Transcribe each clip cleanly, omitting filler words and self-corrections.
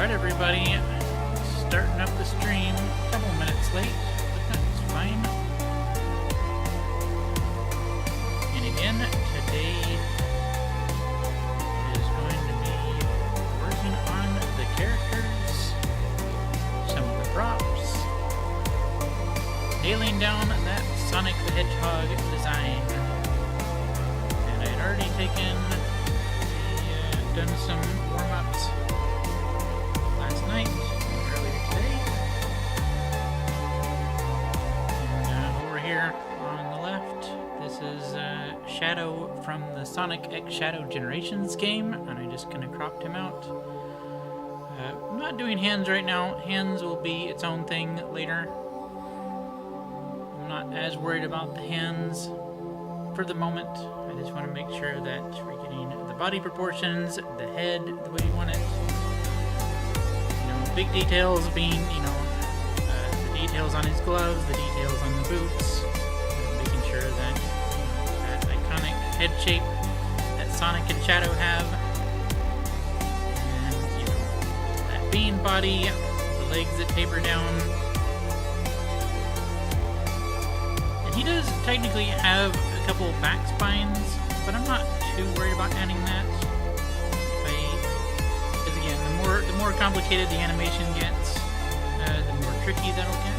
Alright everybody, starting up the stream, a couple minutes late, but that's fine. And again, today is going to be working on the characters, some of the props, nailing down that Sonic the Hedgehog design. And I'd already done some warm-ups last night, earlier today. And over here on the left, this is Shadow from the Sonic X Shadow Generations game, and I just kind of cropped him out. I'm not doing hands right now. Hands will be its own thing later. I'm not as worried about the hands for the moment. I just want to make sure that we're getting the body proportions, the head the way you want it. Big details being, the details on his gloves, the details on the boots, making sure that that iconic head shape that Sonic and Shadow have, and that bean body, the legs that taper down. And he does technically have a couple of back spines, but I'm not too worried about adding that. The more complicated the animation gets, the more tricky that'll get.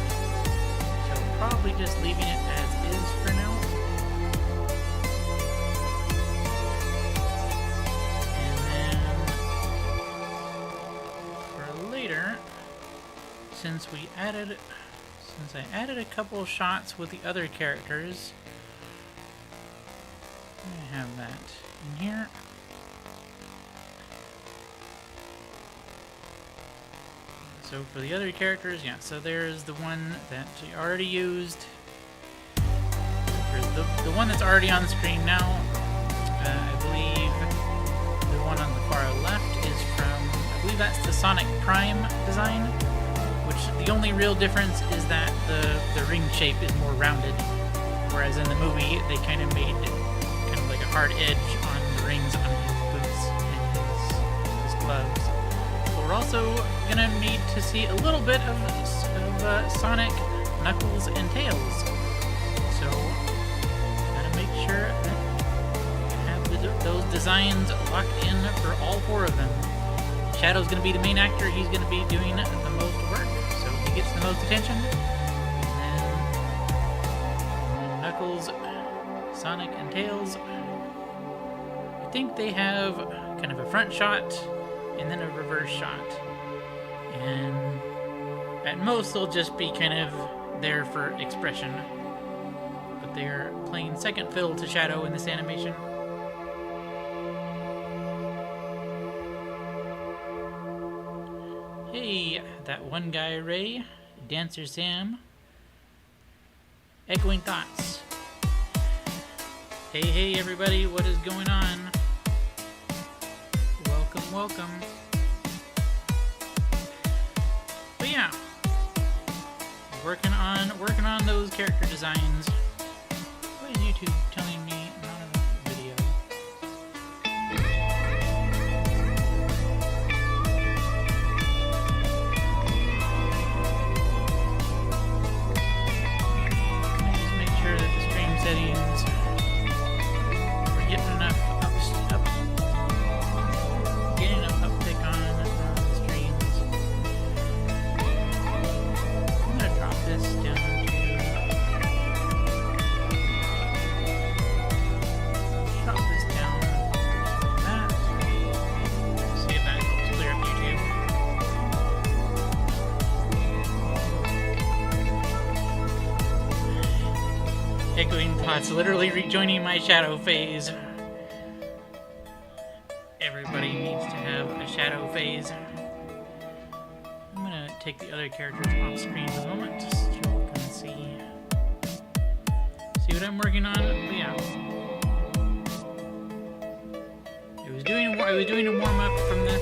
So probably just leaving it as is for now. And then for later, since I added a couple of shots with the other characters, I have that in here. So for the other characters, yeah, so there's the one that we already used. There's the one that's already on screen now. I believe the one on the far left is from, I believe that's the Sonic Prime design, which the only real difference is that the ring shape is more rounded, whereas in the movie they kind of made it kind of like a hard edge on the rings on his boots and his gloves. We're also gonna need to see a little bit of Sonic, Knuckles, and Tails. So, gotta make sure that we have those designs locked in for all four of them. Shadow's gonna be the main actor. He's gonna be doing the most work, so he gets the most attention. And then Knuckles, Sonic, and Tails. I think they have kind of a front shot and then a reverse shot, and at most they'll just be kind of there for expression, but they're playing second fiddle to Shadow in this animation. Hey, that one guy Ray, Dancer Sam, Echoing Thoughts. Hey everybody, what is going on? Welcome. But yeah, working on those character designs. What is YouTube telling me not enough video? Let me just make sure that the stream settings are getting enough uptick on the streams. I'm gonna drop this down like that. See if that helps clear up YouTube. Echoing Thoughts, literally rejoining my shadow phase. Everybody needs to have a shadow phase. I'm gonna take the other characters off screen for a moment just so you can see what I'm working on. But yeah, I was doing a warm up from this.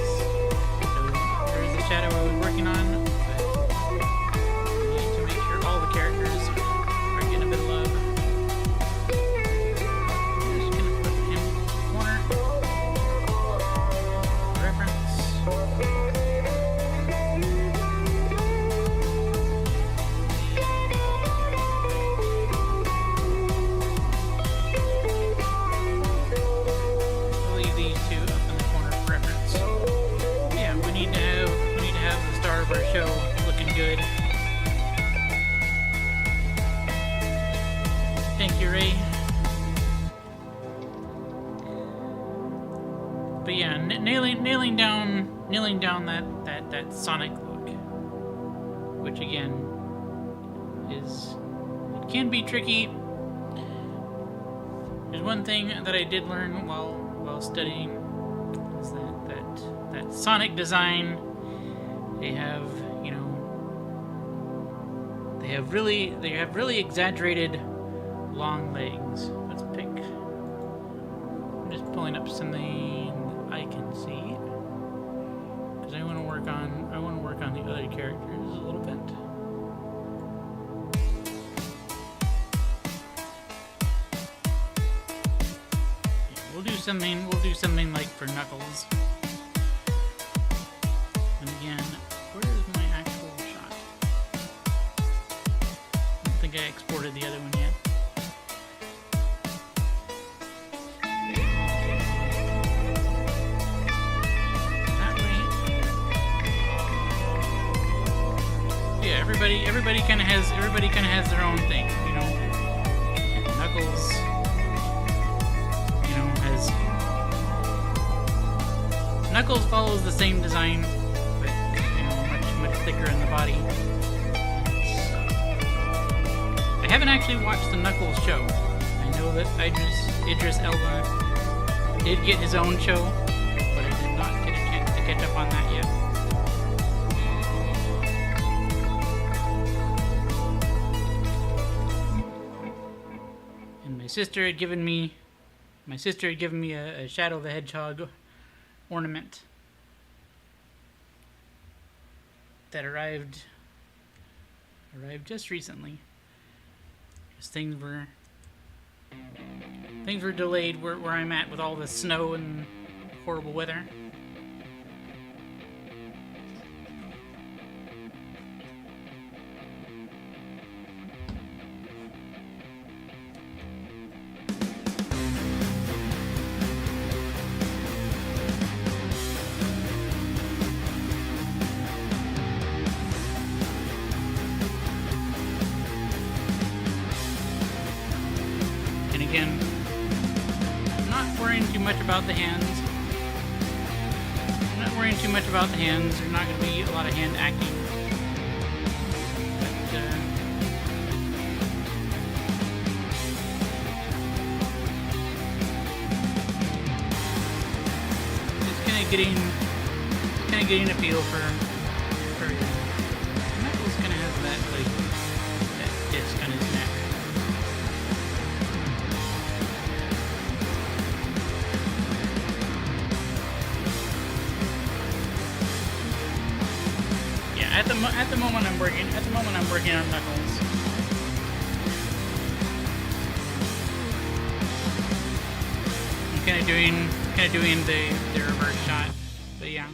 So there's the shadow I was working on. But I need to make sure all the characters are getting a bit of love. Reference. nailing down that Sonic look, which again it can be tricky. There's one thing that I did learn while studying is that Sonic design, they have really exaggerated long legs. Let's pick. I'm just pulling up something I can see because I want to work on the other characters a little bit. Yeah, we'll do something like for Knuckles. And again, where is my actual shot? I don't think I exported the other one yet. Everybody kind of has their own thing, you know. And Knuckles, Knuckles follows the same design, but much thicker in the body. I haven't actually watched the Knuckles show. I know that Idris Elba did get his own show, but I did not get a chance to catch up on that yet. My sister had given me a Shadow the Hedgehog ornament that arrived just recently. Because things were delayed where I'm at with all the snow and horrible weather. Again, I'm not worrying too much about the hands. There's not going to be a lot of hand acting. But just kind of getting a feel for Knuckles kind of has that disc on his neck. At the moment I'm working on Knuckles. I'm kind of doing the reverse shot, but yeah.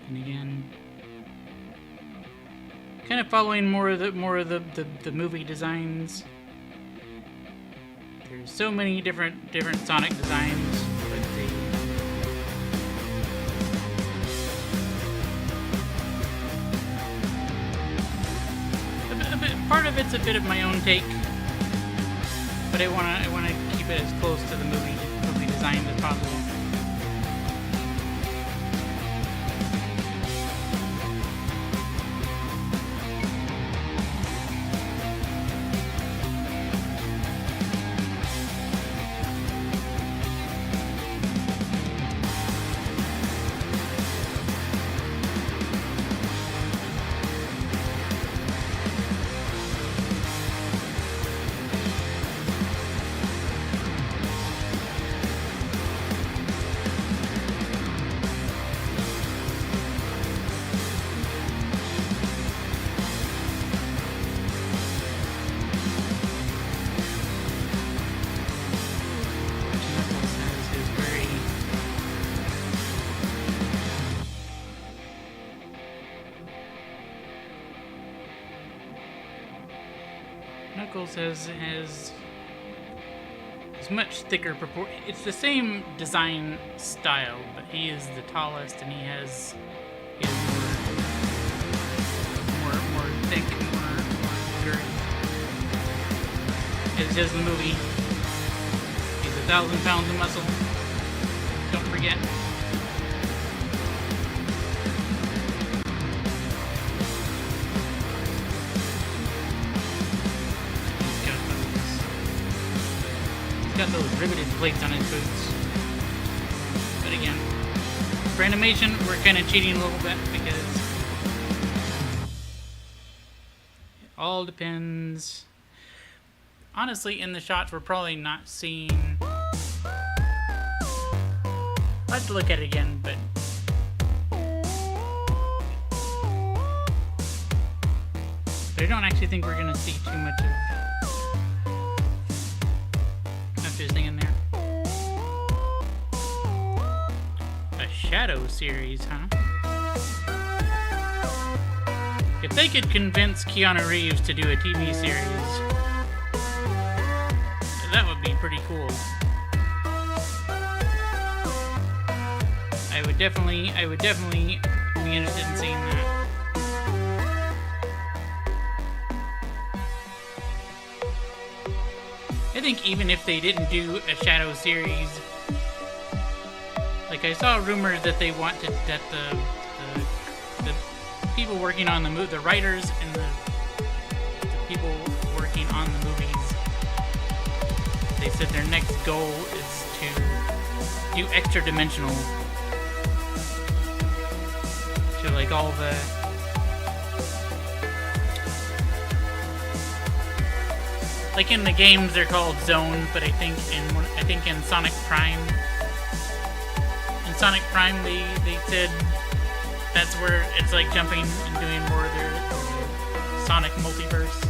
And again, kind of following more of the movie designs. There's so many different Sonic designs, but part of it's a bit of my own take, but I wanna keep it as close to the movie design as possible. Knuckles has much thicker proportion. It's the same design style, but he is the tallest, and he has more thick, more girth. As does the movie. 1,000 pounds of muscle. Don't forget. He's got those riveted plates on his boots. But again, for animation, we're kind of cheating a little bit because it all depends. Honestly, in the shots, we're probably not seeing. I'll have to look at it again, but I don't actually think we're gonna see too much of this thing in there. A shadow series, huh? If they could convince Keanu Reeves to do a TV series, that would be pretty cool. I would definitely be interested in seeing that. I think even if they didn't do a Shadow series, like I saw rumors that they wanted that the people working on the the writers and the people working on the movies, they said their next goal is to do extra dimensional. So like all the like in the games they're called zones, but I think in Sonic Prime they said that's where it's like jumping and doing more of their Sonic multiverse.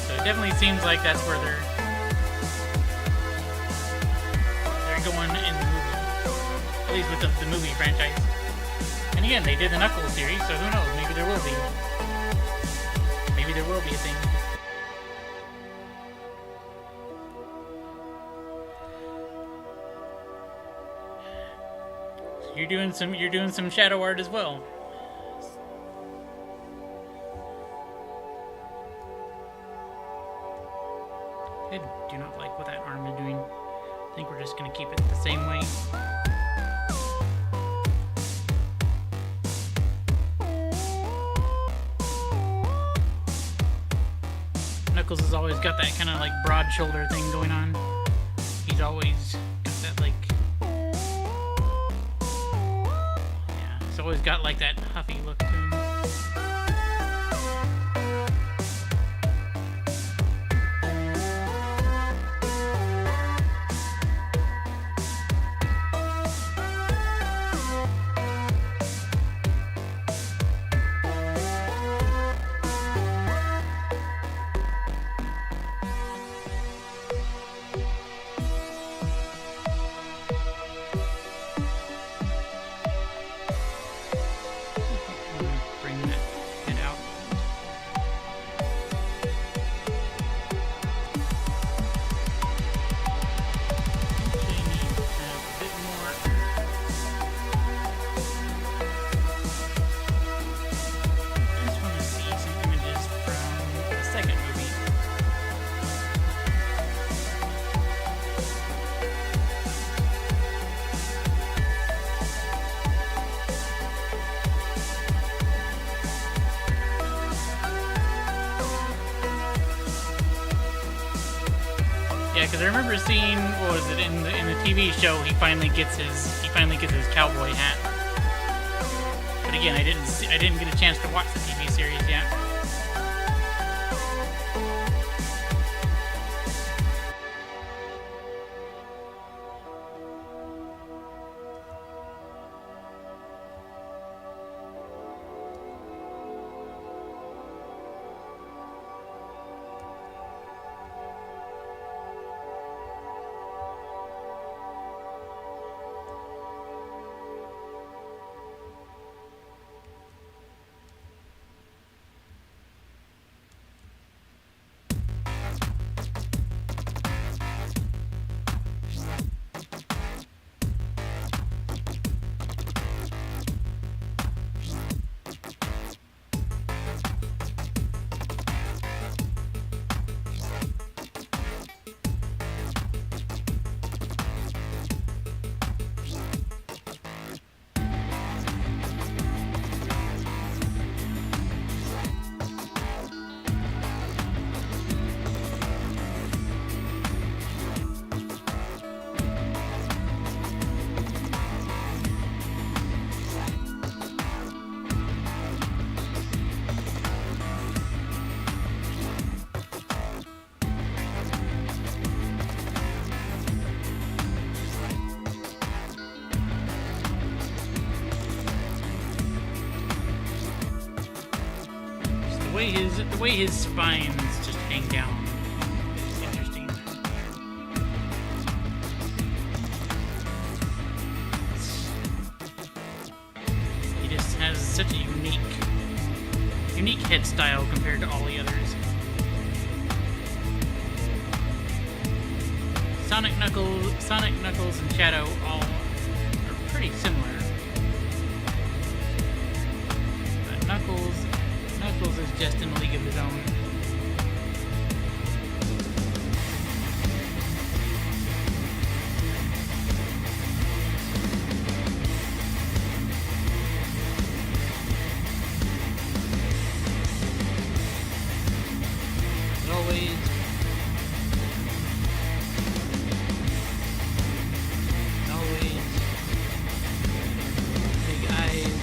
So it definitely seems like that's where they're going in the movie, at least with the movie franchise. And again, they did the Knuckles series, so who knows? Maybe there will be. Maybe there will be a thing. So you're doing some shadow art as well. I do not like what that arm is doing. I think we're just gonna keep it the same way. Knuckles has always got that kind of like broad shoulder thing going on. He's always got that like, yeah, he's always got like that huffy look to him. Yeah, because I remember seeing, what was it, in the TV show, he finally gets his cowboy hat. But again, I didn't get a chance to watch the TV series yet. The way his spines just hang down is interesting. He just has such a unique head style compared to all the others. Sonic Knuckles, and Shadow all are pretty similar. But Knuckles is just in a league of his own. As always, big eyes.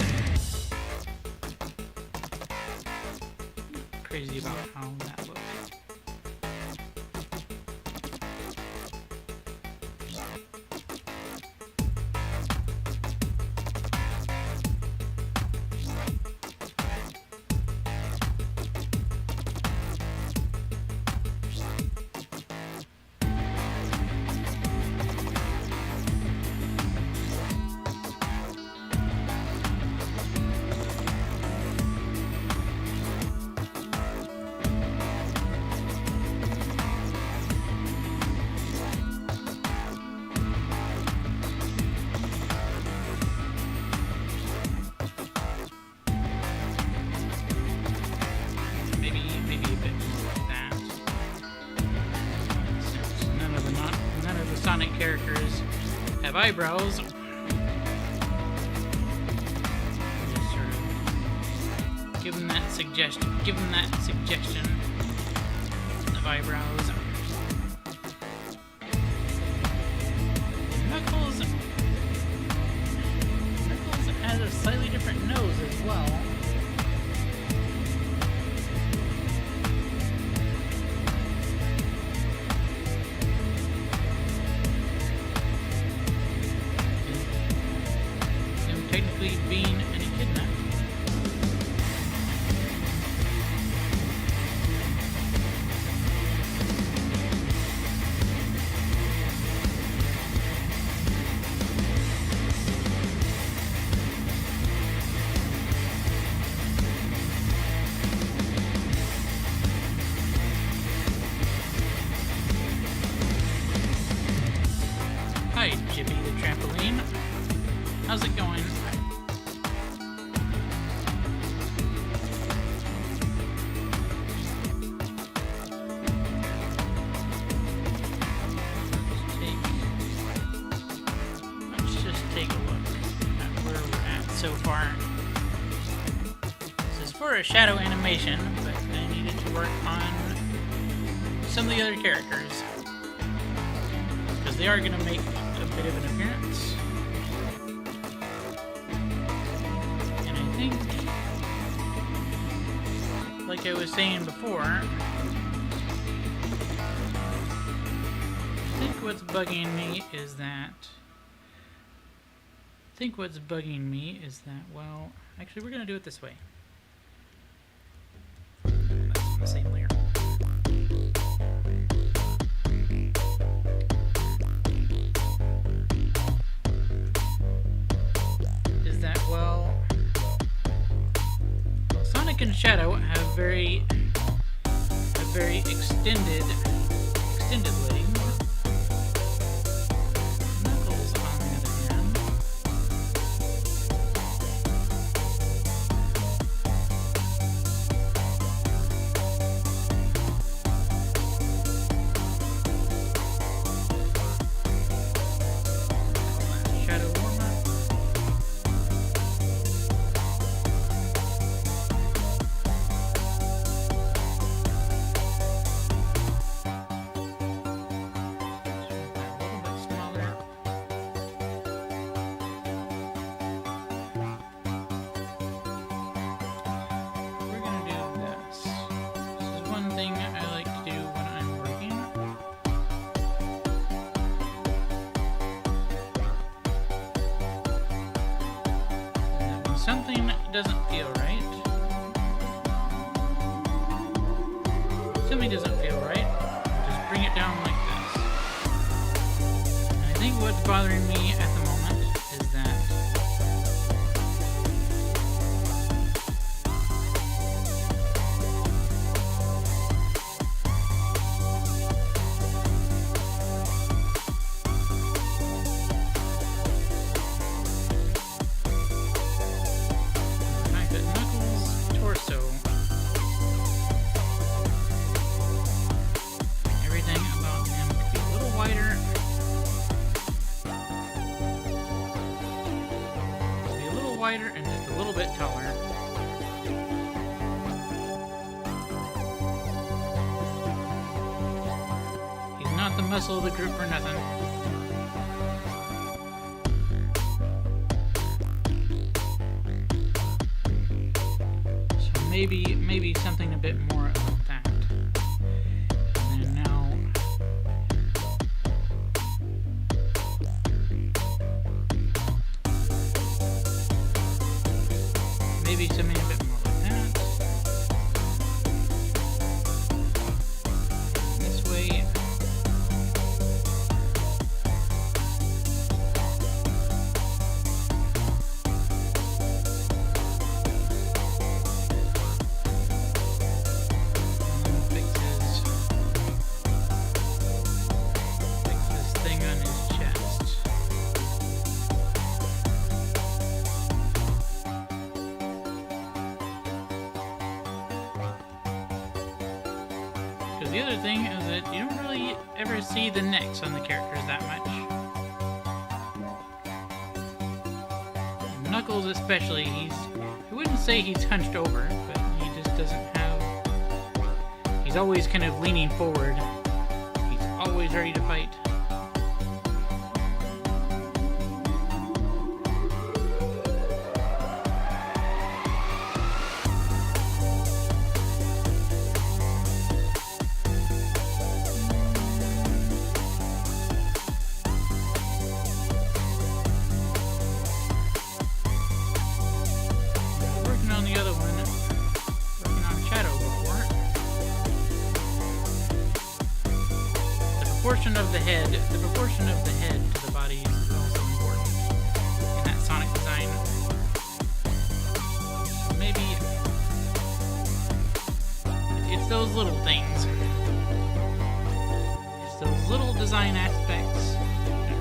Crazy about how that looks. Maybe a bit more like that. Since none of the Sonic characters have eyebrows. Just sort of give them that suggestion of eyebrows. Knuckles has a slightly different nose as well. Technically being an echidna. Hi, Jippy the trampoline. How's it going? Let's just take a look at where we're at so far. This is for a shadow animation, but I needed to work on some of the other characters because they are going to make a bit of an appearance. And I think, like I was saying before, I think what's bugging me is that, well, actually we're going to do it this way. That's the same layer. Well, Sonic and Shadow have very extended legs. Knuckles, on the other hand, Shadow warm-up. Something doesn't feel right. something doesn't feel right, just bring it down like this. And I think what's bothering me at the moment is that wider and just a little bit taller. He's not the muscle of the group for nothing. So maybe something a bit more of that. And then now maybe something a bit more like that. This way. Fix this thing on his chest. The other thing is that you don't really ever see the necks on the characters that much. Knuckles especially, I wouldn't say he's hunched over, but he just doesn't have... He's always kind of leaning forward. He's always ready to fight. The proportion of the head to the body is also important in that Sonic design. So maybe it's those little things. It's those little design aspects that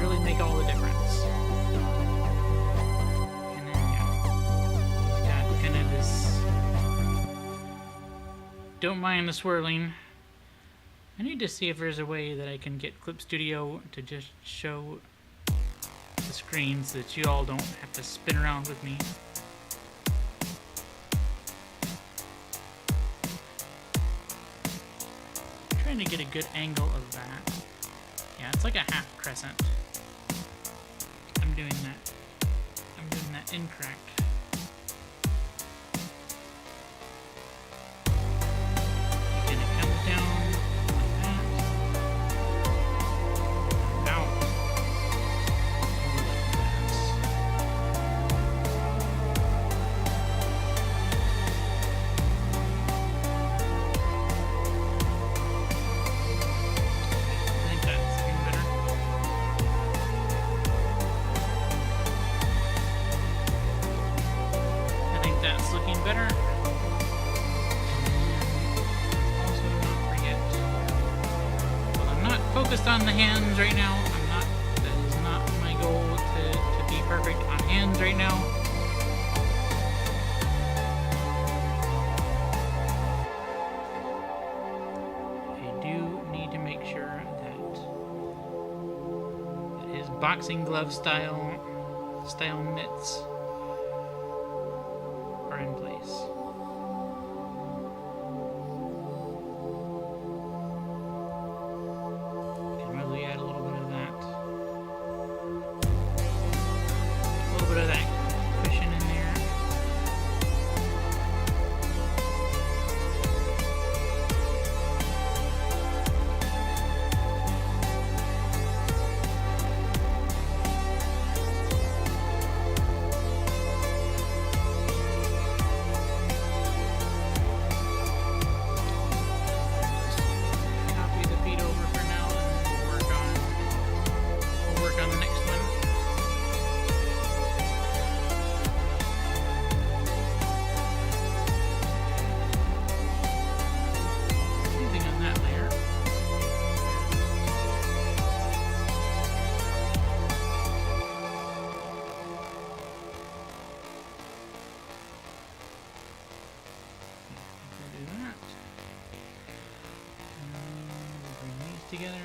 really make all the difference. And then he's got kind of this. Don't mind the swirling. I need to see if there's a way that I can get Clip Studio to just show the screen so that you all don't have to spin around with me. I'm trying to get a good angle of that. Yeah, it's like a half crescent. I'm doing that incorrect. Better. Also, don't forget. Well, I'm not focused on the hands right now. That is not my goal to be perfect on hands right now. I do need to make sure that his boxing glove style mitts in place. Can really add a little bit of that. A little bit of that cushion in there. together.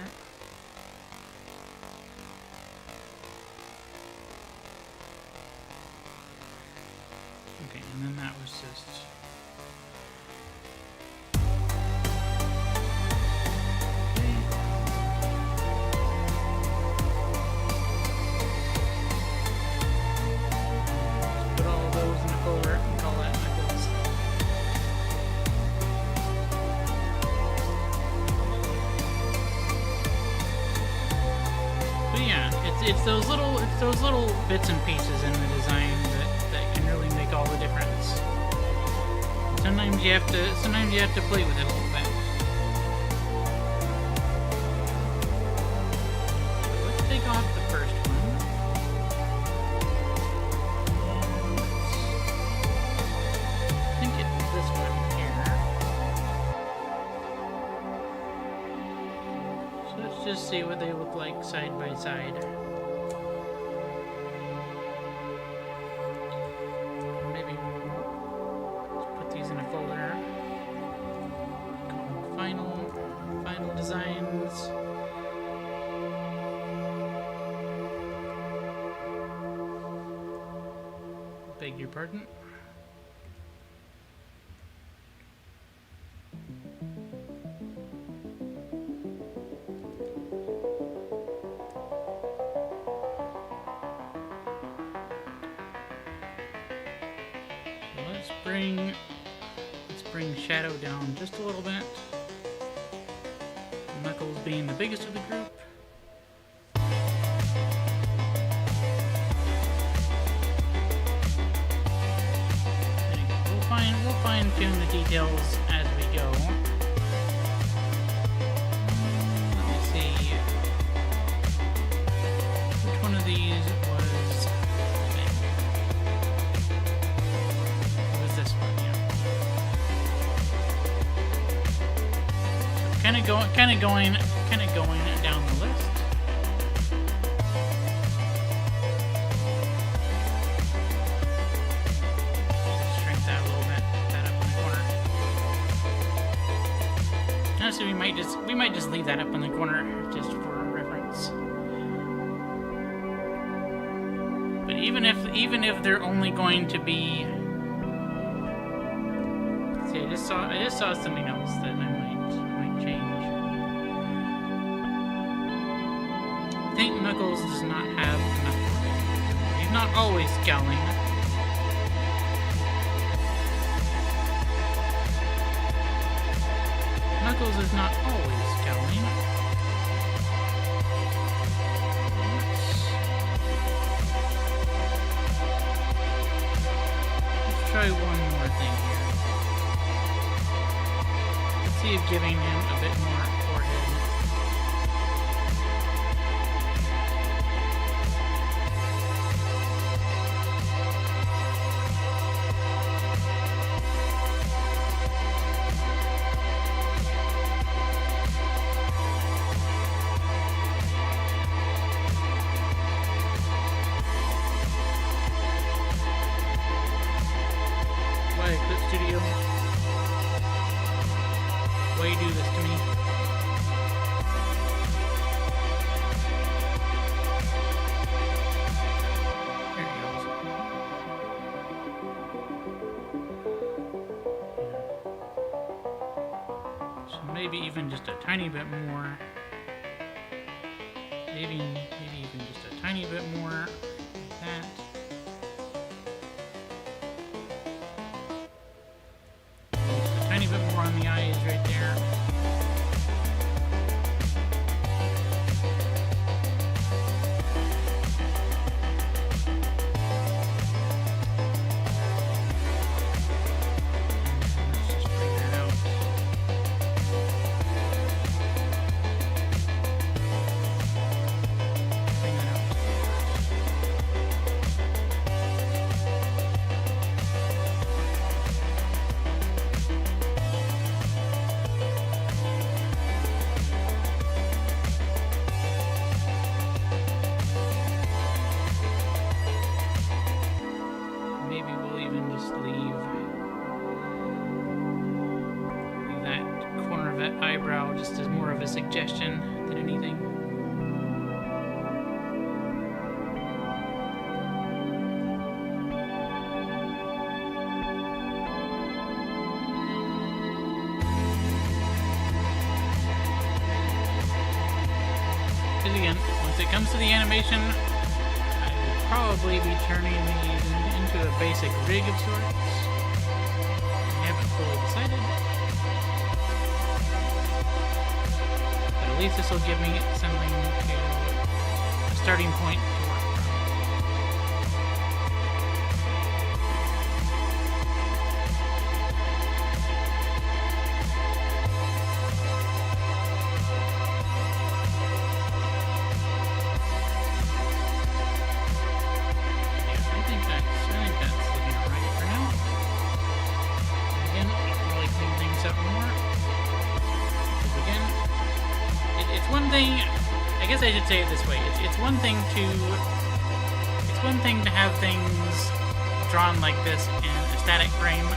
Okay, and then that was just... Let's put all those in a folder and call that Knuckles. But yeah, it's those little bits and pieces in the design that can really make all the difference. Sometimes you have to play with it a little bit. So let's take off the first one. I think it's this one here. So let's just see what they look like side by side. Designs. Beg your pardon. So let's bring Shadow down just a little bit. Knuckles being the biggest of the group. We'll fine-tune the details as we go. Let me see. Which one of these was... It was this one, yeah. Kind of going down the list. Just shrink that a little bit. Put that up in the corner. Honestly, we might just leave that up in the corner just for reference. But even if they're only going to be, see, I just saw something else that I might change. I think Knuckles does not have enough. He's not always scowling. Knuckles is not always scowling. Let's try one more thing here. Let's see if giving him a bit more forehead. Studio. Why you do this to me? There he goes. So maybe even just a tiny bit more. Maybe even just a tiny bit more like that. A bit more on the eyes right there. Let's just bring that out. Bring that out. Maybe we'll even just leave that corner of that eyebrow just as more of a suggestion. did anything. Again, once it comes to the animation, I will probably be turning these into a basic rig of sorts. I haven't fully decided. But at least this will give me something to a starting point to work from. I guess I should say it this way. It's one thing to have things drawn like this in a static frame,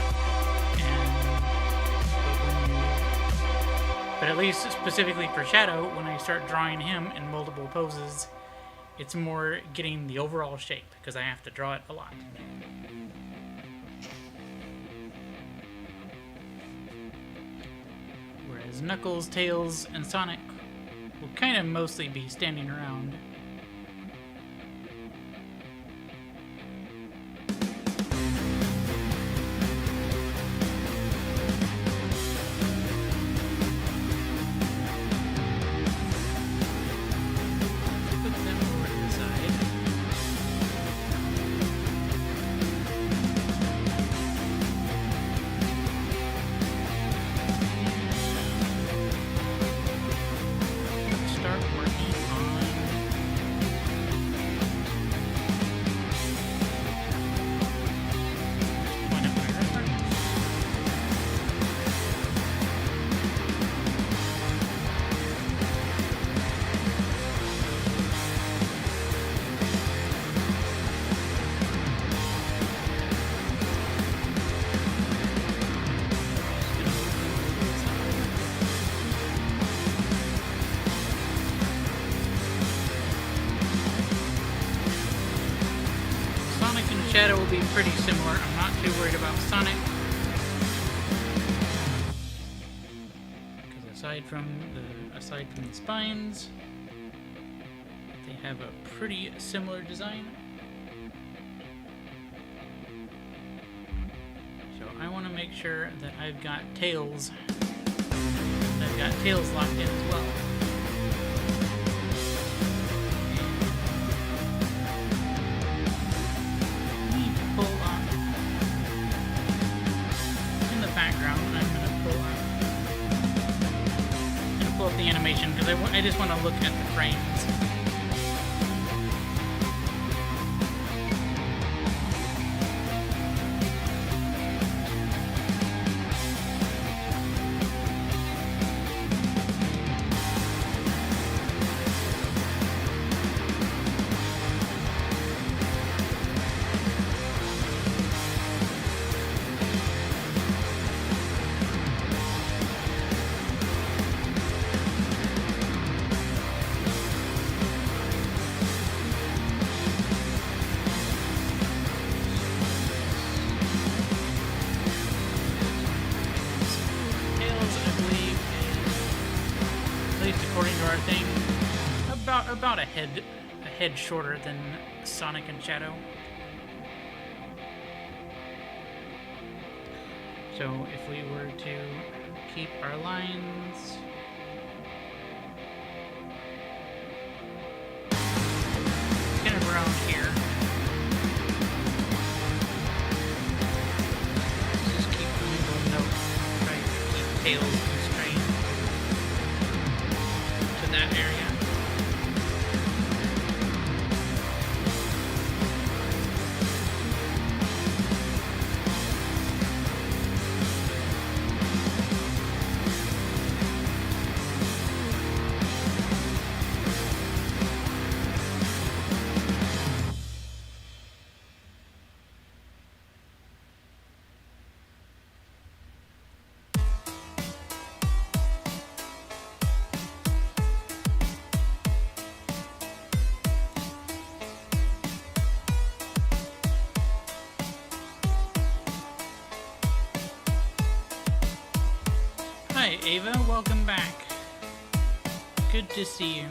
but at least specifically for Shadow, when I start drawing him in multiple poses, it's more getting the overall shape because I have to draw it a lot. Whereas Knuckles, Tails, and Sonic will kind of mostly be standing around. Put them over to the side. Start working on point of my reference. Sonic and Shadow will be pretty similar. I'm not too worried about Sonic, because aside from the spines, they have a pretty similar design. So I want to make sure that I've got Tails locked in as well. The animation because I just want to look at the frames. According to our thing, about a head shorter than Sonic and Shadow. So if we were to keep our lines, kind of around here. Just keep the middle note, try to keep Tails constrained to that area. Hi, Ava. Welcome back. Good to see you.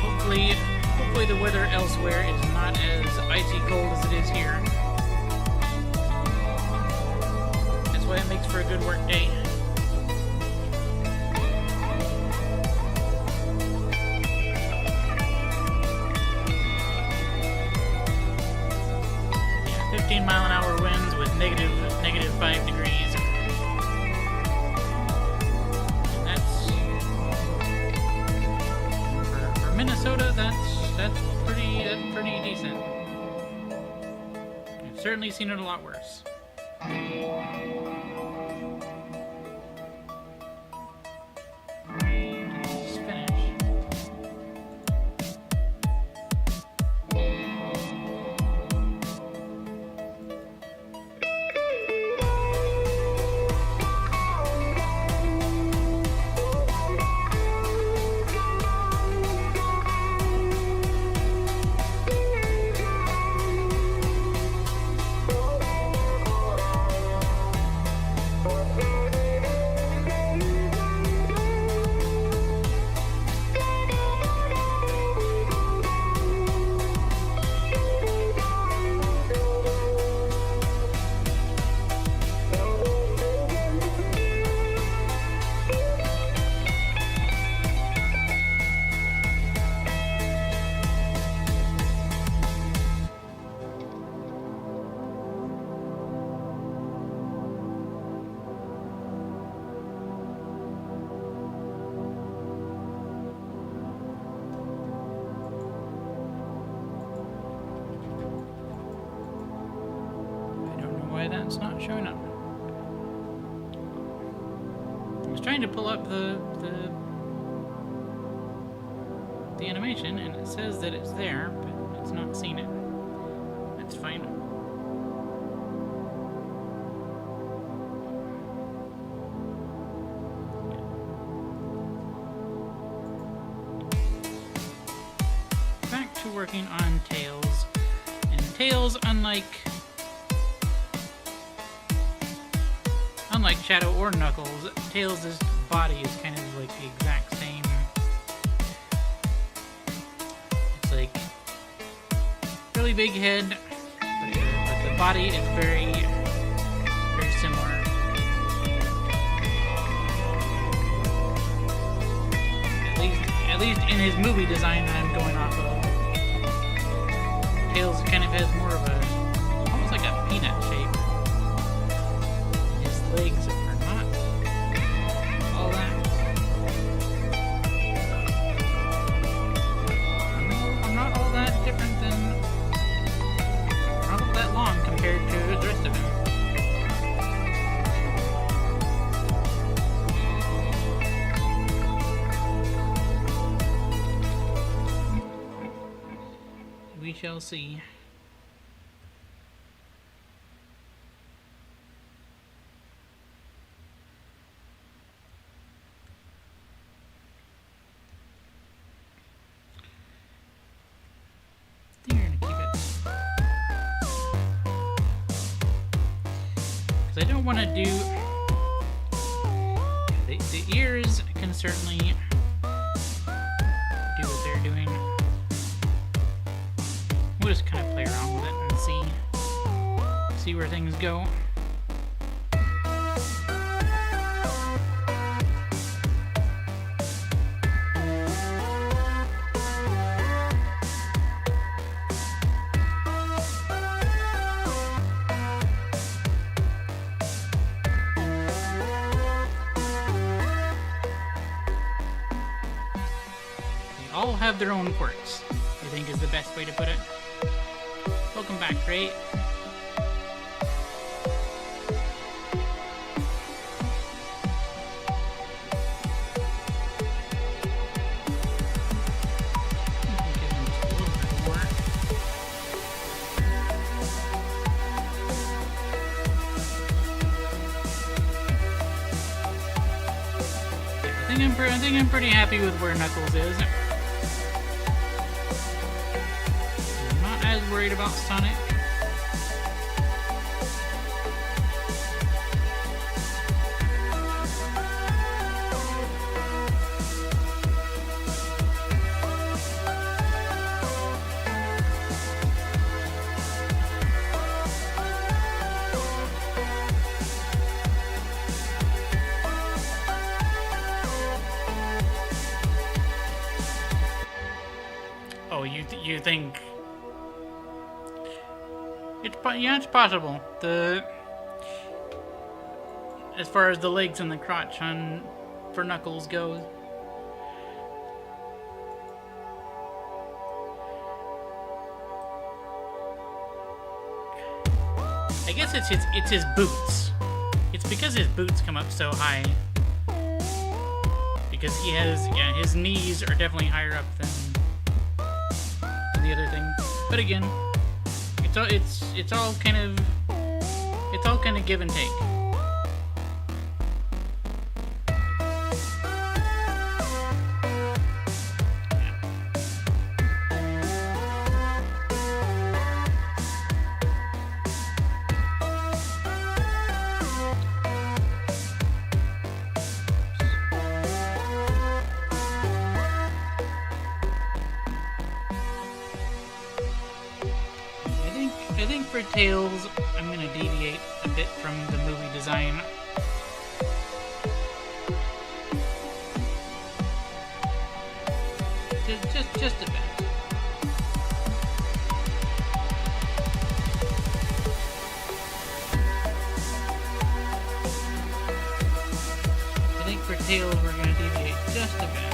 Hopefully the weather elsewhere is not as icy cold as it is here. That's why it makes for a good work day. Yeah, 15-mile-an-hour winds with negative 5 degrees. And that's for Minnesota. That's pretty decent. I've certainly seen it a lot worse. Let's finish. That's not showing up. I was trying to pull up the animation, and it says that it's there, but it's not seen it. That's fine. Back to working on Tails. And Tails, unlike Shadow or Knuckles, Tails' body is kind of like the exact same. It's like really big head, but the body is very similar. At least in his movie design that I'm going off of. Tails kind of has more of a, almost like a peanut shape. Legs are not all that. I'm not all that different than, not all that long compared to the rest of him. We shall see. I don't want to do the ears can certainly do what they're doing. We'll just kind of play around with it and see where things go. All have their own quirks, I think is the best way to put it. Welcome back, Great. I think I'm pretty happy with where Knuckles is. worried about Sonic. Oh, you think it's possible. As far as the legs and the crotch for Knuckles goes. I guess it's his boots. It's because his boots come up so high. Because his knees are definitely higher up than the other thing. But again, it's all kind of give and take. I think for Tails, I'm going to deviate a bit from the movie design. Just a bit. I think for Tails, we're going to deviate just a bit.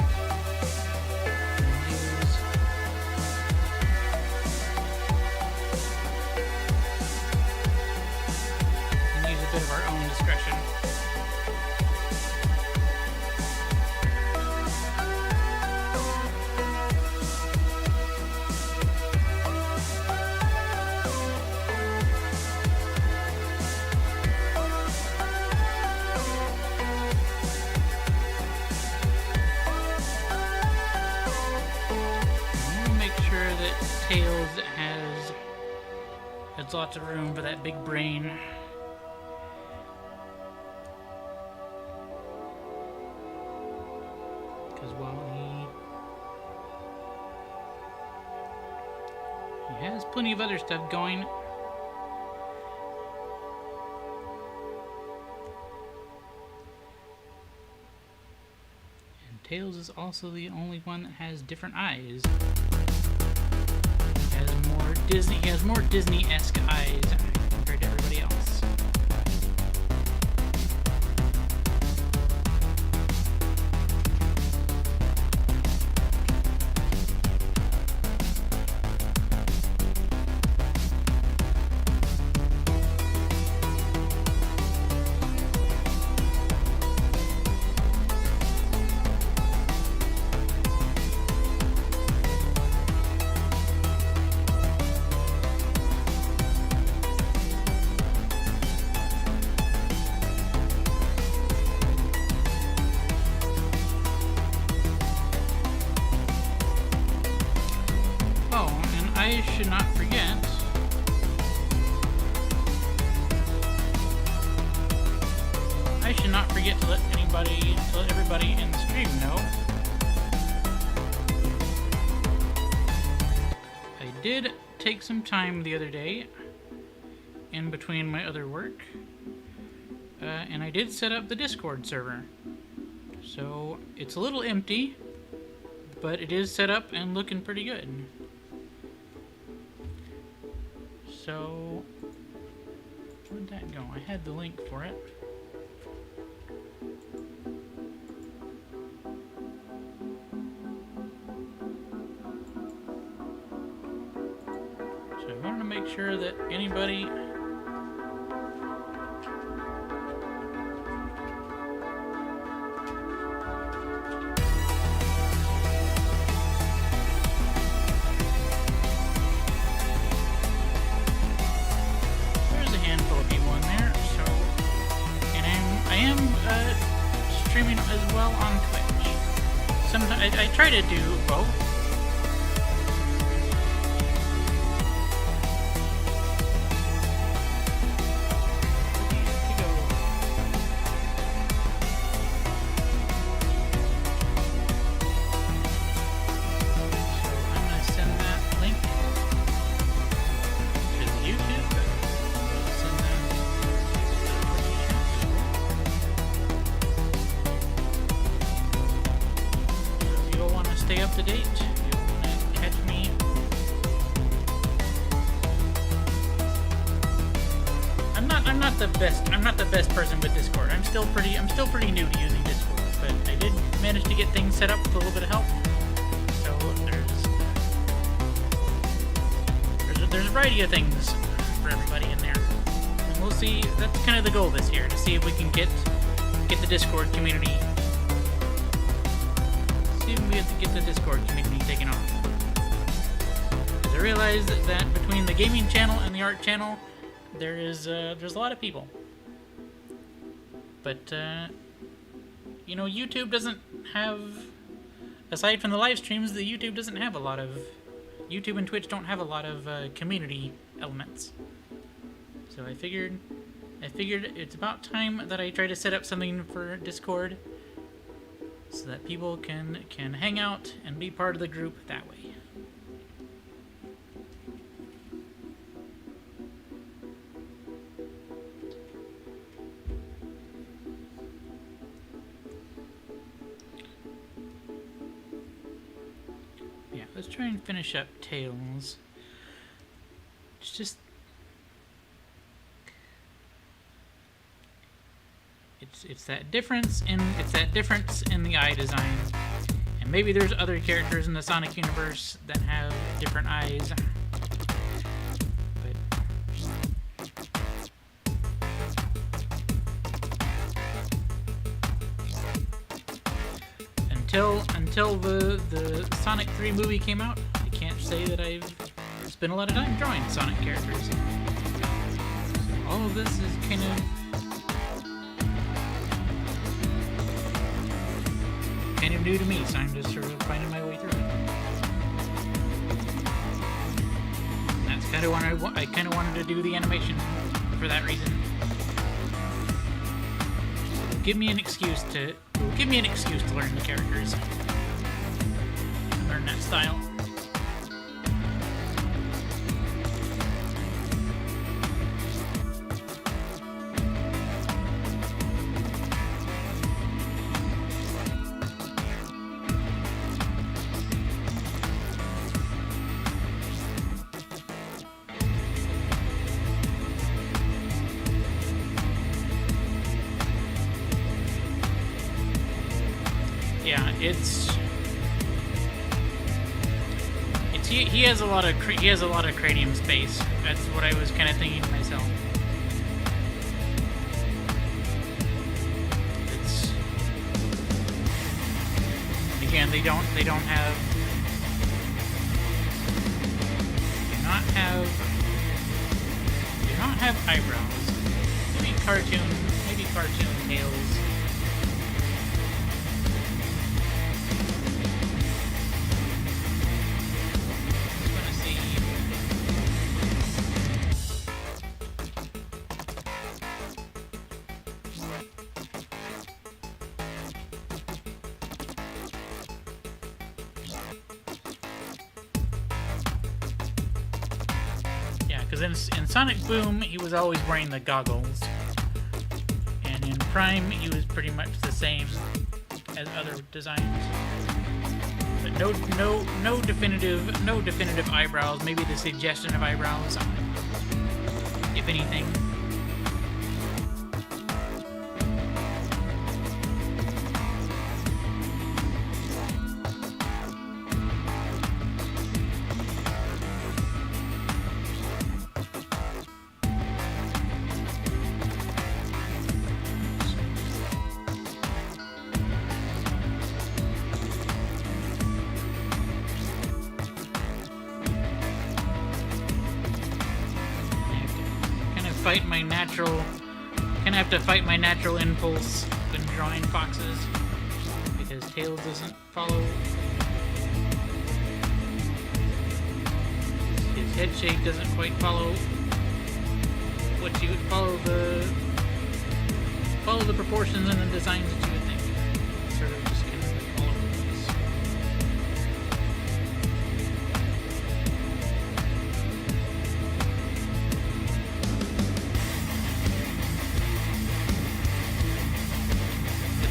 Of our own discretion. I want to make sure that Tails has lots of room for that big brain. While he has plenty of other stuff going. And Tails is also the only one that has different eyes. He has more Disney-esque eyes compared to everybody else. I should not forget. I should not forget to let everybody in the stream know. I did take some time the other day in between my other work, and I did set up the Discord server. So it's a little empty, but it is set up and looking pretty good. So, where'd that go? I had the link for it. So I wanted to make sure that anybody streaming as well on Twitch. Sometimes I try to do both. I'm not the best. I'm not the best person with Discord. I'm still pretty new to using Discord, but I did manage to get things set up with a little bit of help. So there's a variety of things for everybody in there, and we'll see. That's kind of the goal this year, to see if we can get the Discord community. See if we have to get the Discord community taken off. Because I realized that between the gaming channel and the art channel, there's a lot of people. But you know, YouTube doesn't have, aside from the live streams, the YouTube doesn't have a lot of, YouTube and Twitch don't have a lot of community elements. So I figured it's about time that I try to set up something for Discord, so that people can hang out and be part of the group that way. Yeah, let's try and finish up Tails. It's that difference in the eye design, and maybe there's other characters in the Sonic universe that have different eyes. But until the Sonic 3 movie came out, I can't say that I've spent a lot of time drawing Sonic characters. So all of this is kind of new to me, so I'm just sort of finding my way through it. And that's kind of when I kind of wanted to do the animation for that reason. So give me an excuse to learn the characters and learn that style. Yeah, he has a lot of cranium space. That's what I was kind of thinking to myself. It's, again, they do not have eyebrows. Maybe cartoon Tails. Because in Sonic Boom, he was always wearing the goggles, and in Prime, he was pretty much the same as other designs. But no definitive eyebrows. Maybe the suggestion of eyebrows, if anything. Have to fight my natural impulse when drawing foxes, because Tails doesn't follow. His head shape doesn't quite follow what you would follow the proportions and the designs that you would think. It's sort of just kind of like all over the place.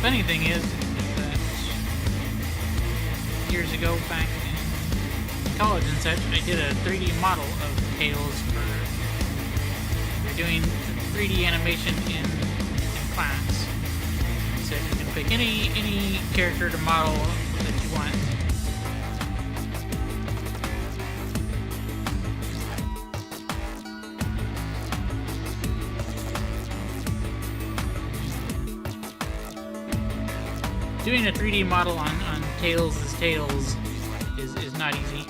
Funny thing is that years ago, back in college and such, I did a 3D model of Tails for you're doing 3D animation in class. So you can pick any character to model that you want. Doing a 3D model on Tails' Tails is not easy.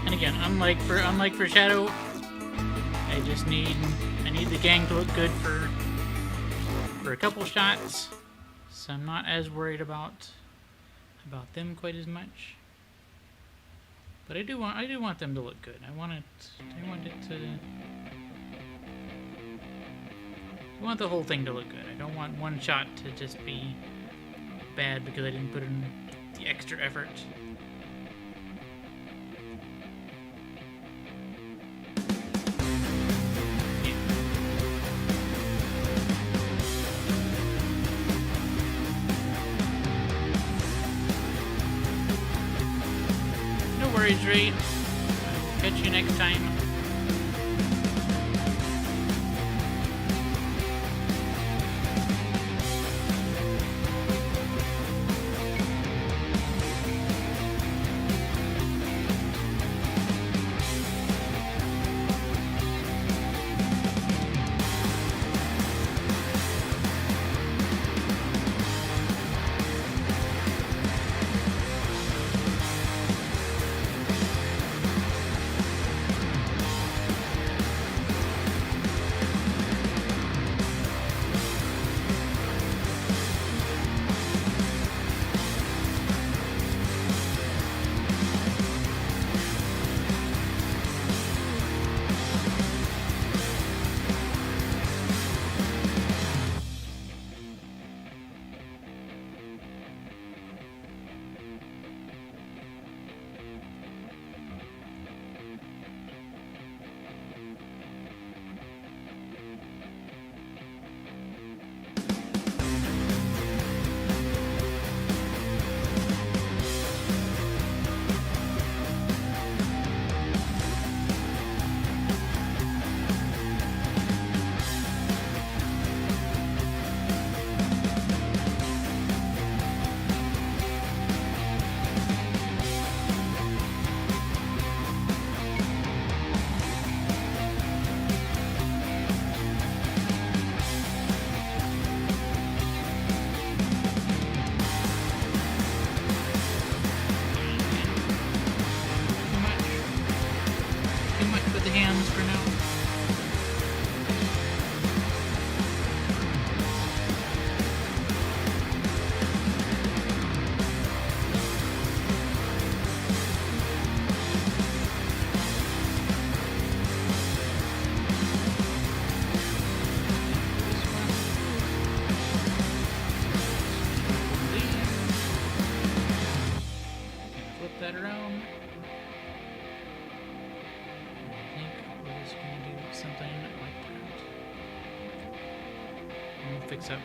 And again, unlike for Shadow, I need the gang to look good for a couple shots, so I'm not as worried about them quite as much. But I do want them to look good. I want the whole thing to look good. I don't want one shot to just be bad because I didn't put in the extra effort. Worries, Ray. I will catch you next time. Hands for now. Flip that around. Something like that. And we'll fix up.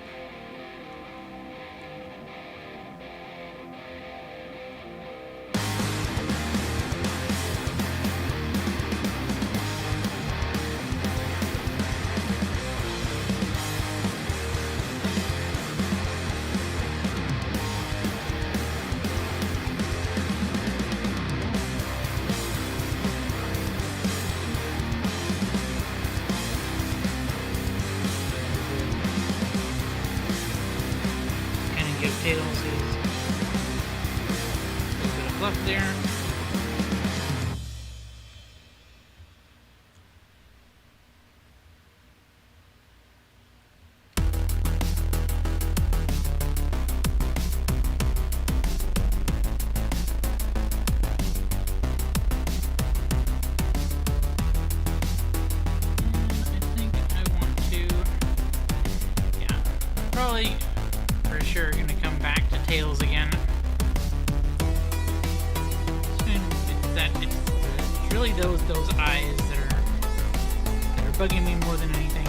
Tails is a little bit of fluff there. Probably for sure gonna come back to Tails again. It's really those eyes that are bugging me more than anything.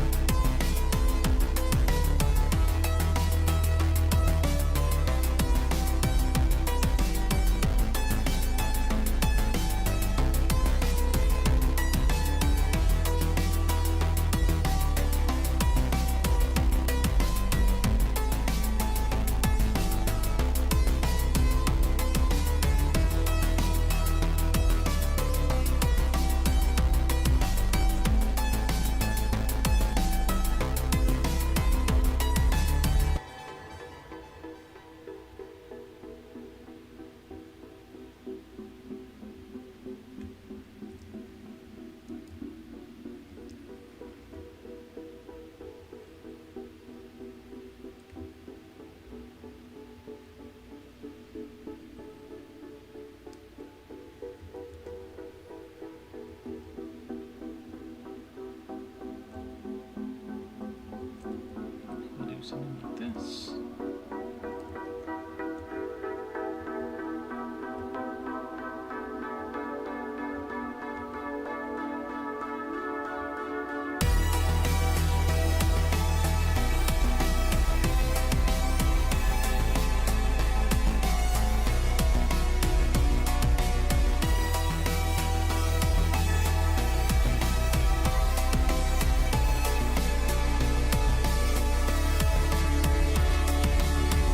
Something like this.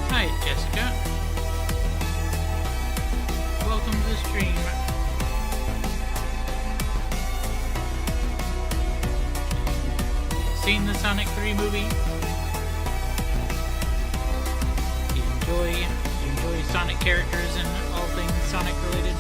Hi, Jessica. Welcome to the stream. Seen the Sonic 3 movie? Do you enjoy Sonic characters and all things Sonic related?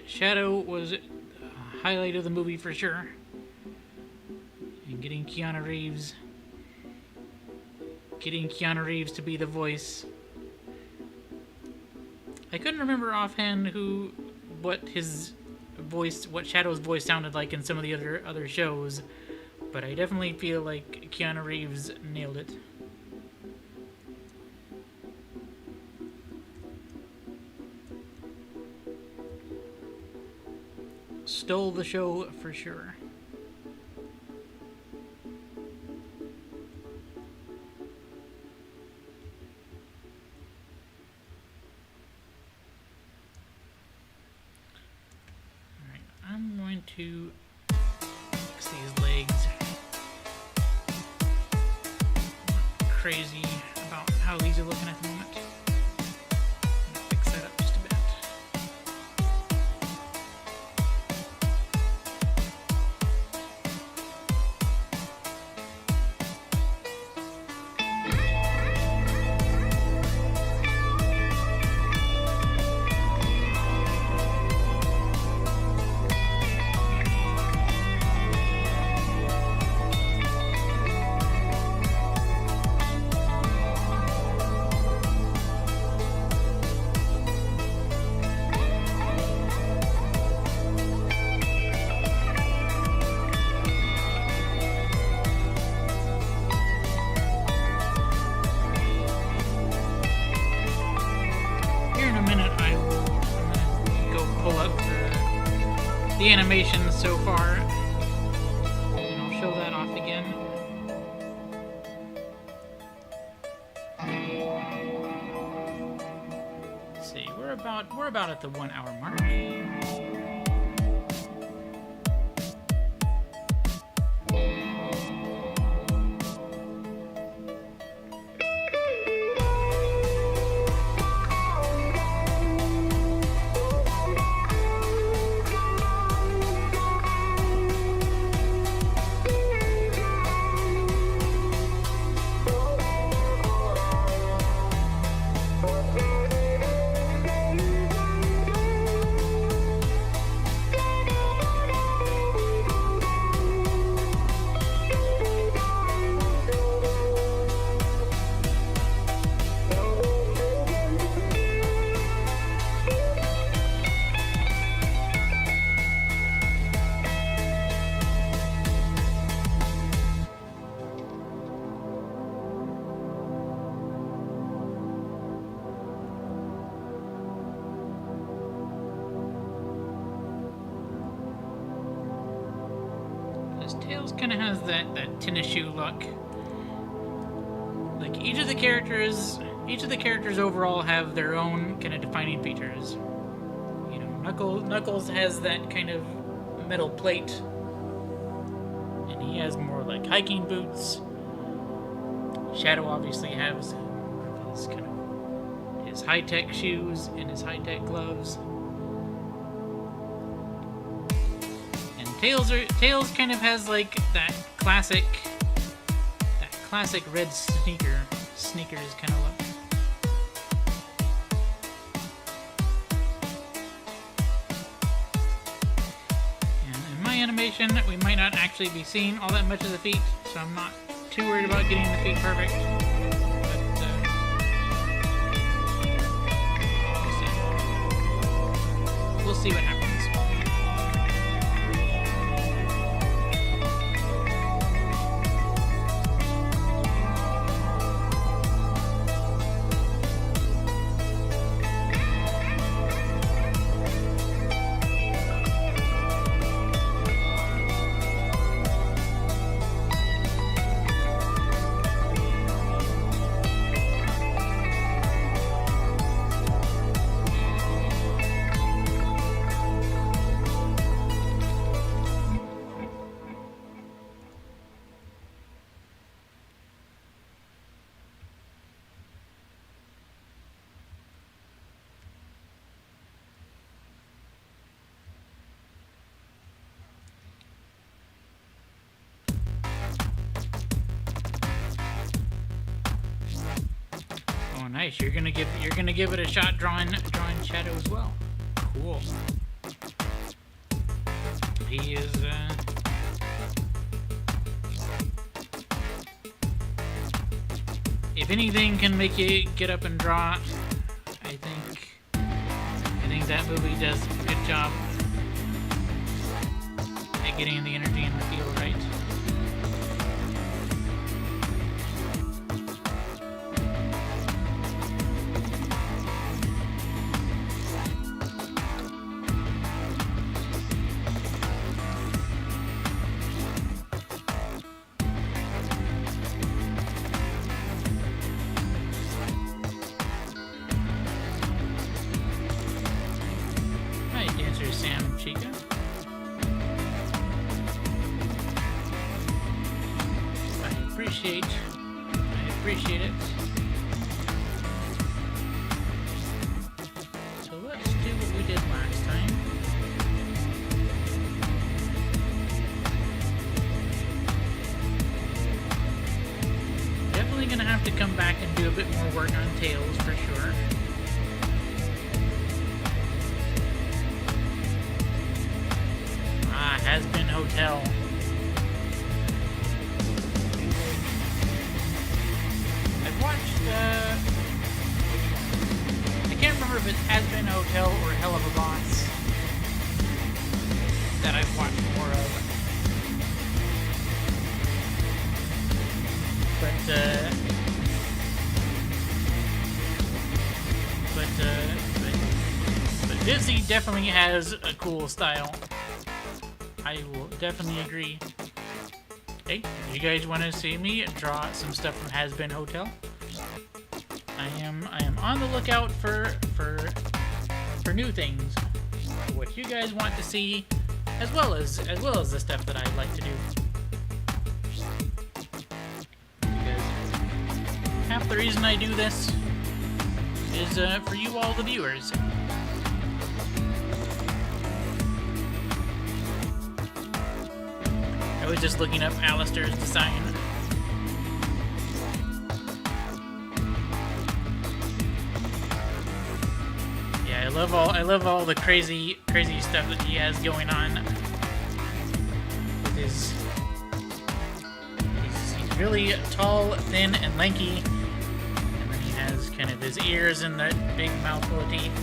Shadow was a highlight of the movie for sure. And getting Keanu Reeves to be the voice. I couldn't remember offhand what Shadow's voice sounded like in some of the other shows, but I definitely feel like Keanu Reeves nailed it. Stole the show for sure. Alright, I'm going to fix these legs. I'm not crazy about how these are looking at the moment. Fix that up just a bit. The animation so far, and I'll show that off again. Let's see, we're about at the 1 hour mark. This Tails kind of has that tennis shoe look. Like each of the characters overall have their own kind of defining features. You know, Knuckles has that kind of metal plate, and he has more like hiking boots. Shadow obviously has his kind of his high-tech shoes and his high-tech gloves. And Tails kind of has like that classic red sneakers kind of look. And in my animation, we might not actually be seeing all that much of the feet, so I'm not too worried about getting the feet perfect. But we'll see what happens. Oh, nice! You're gonna give it a shot drawing Shadow as well. Cool. He is. If anything can make you get up and draw, I think that movie does a good job at getting the energy and the feel right. Sam Chica. I appreciate it. So let's do what we did last time. Definitely gonna have to come back and do a bit more work on Tails for sure. Has Been Hotel. I've watched, I can't remember if it Has Been Hotel or Hell of a Boss that I've watched more of. But Disney definitely has a cool style. I will definitely agree. Hey, you guys want to see me draw some stuff from Has Been Hotel? I am on the lookout for new things. What you guys want to see, as well as the stuff that I like to do. Because half the reason I do this is for you all, the viewers. I was just looking up Alistair's design. Yeah, I love all the crazy stuff that he has going on. With he's really tall, thin, and lanky, and then he has kind of his ears and that big mouthful of teeth.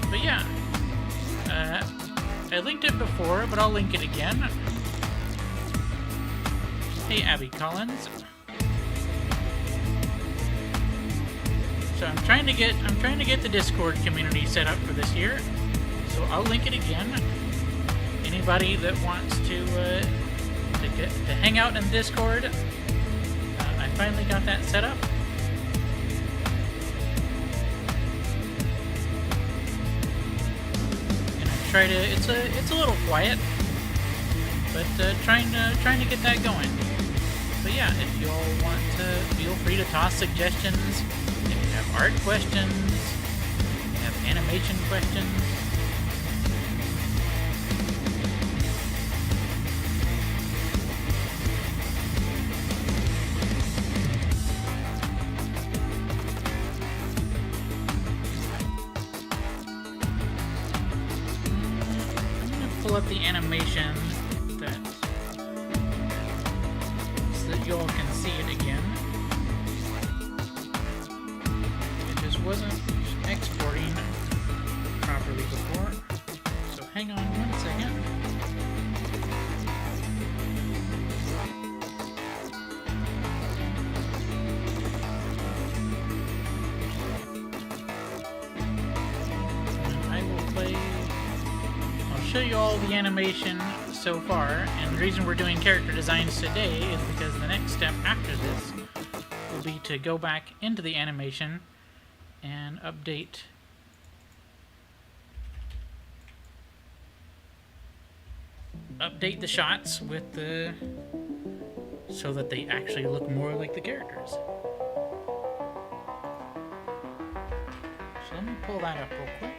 But yeah, I linked it before, but I'll link it again. Hey, Abby Collins. So I'm trying to get the Discord community set up for this year. So I'll link it again. anybody that wants to hang out in Discord, I finally got that set up. And I try to. It's a little quiet, but trying to get that going. But yeah, if you all want to, feel free to toss suggestions. If you have art questions, if you have animation questions. Pull up the animation so that you all can see it again. It just wasn't exporting properly before. So hang on 1 second. And I will play. Show you all the animation so far, and the reason we're doing character designs today is because the next step after this will be to go back into the animation and update the shots with so that they actually look more like the characters. So let me pull that up real quick.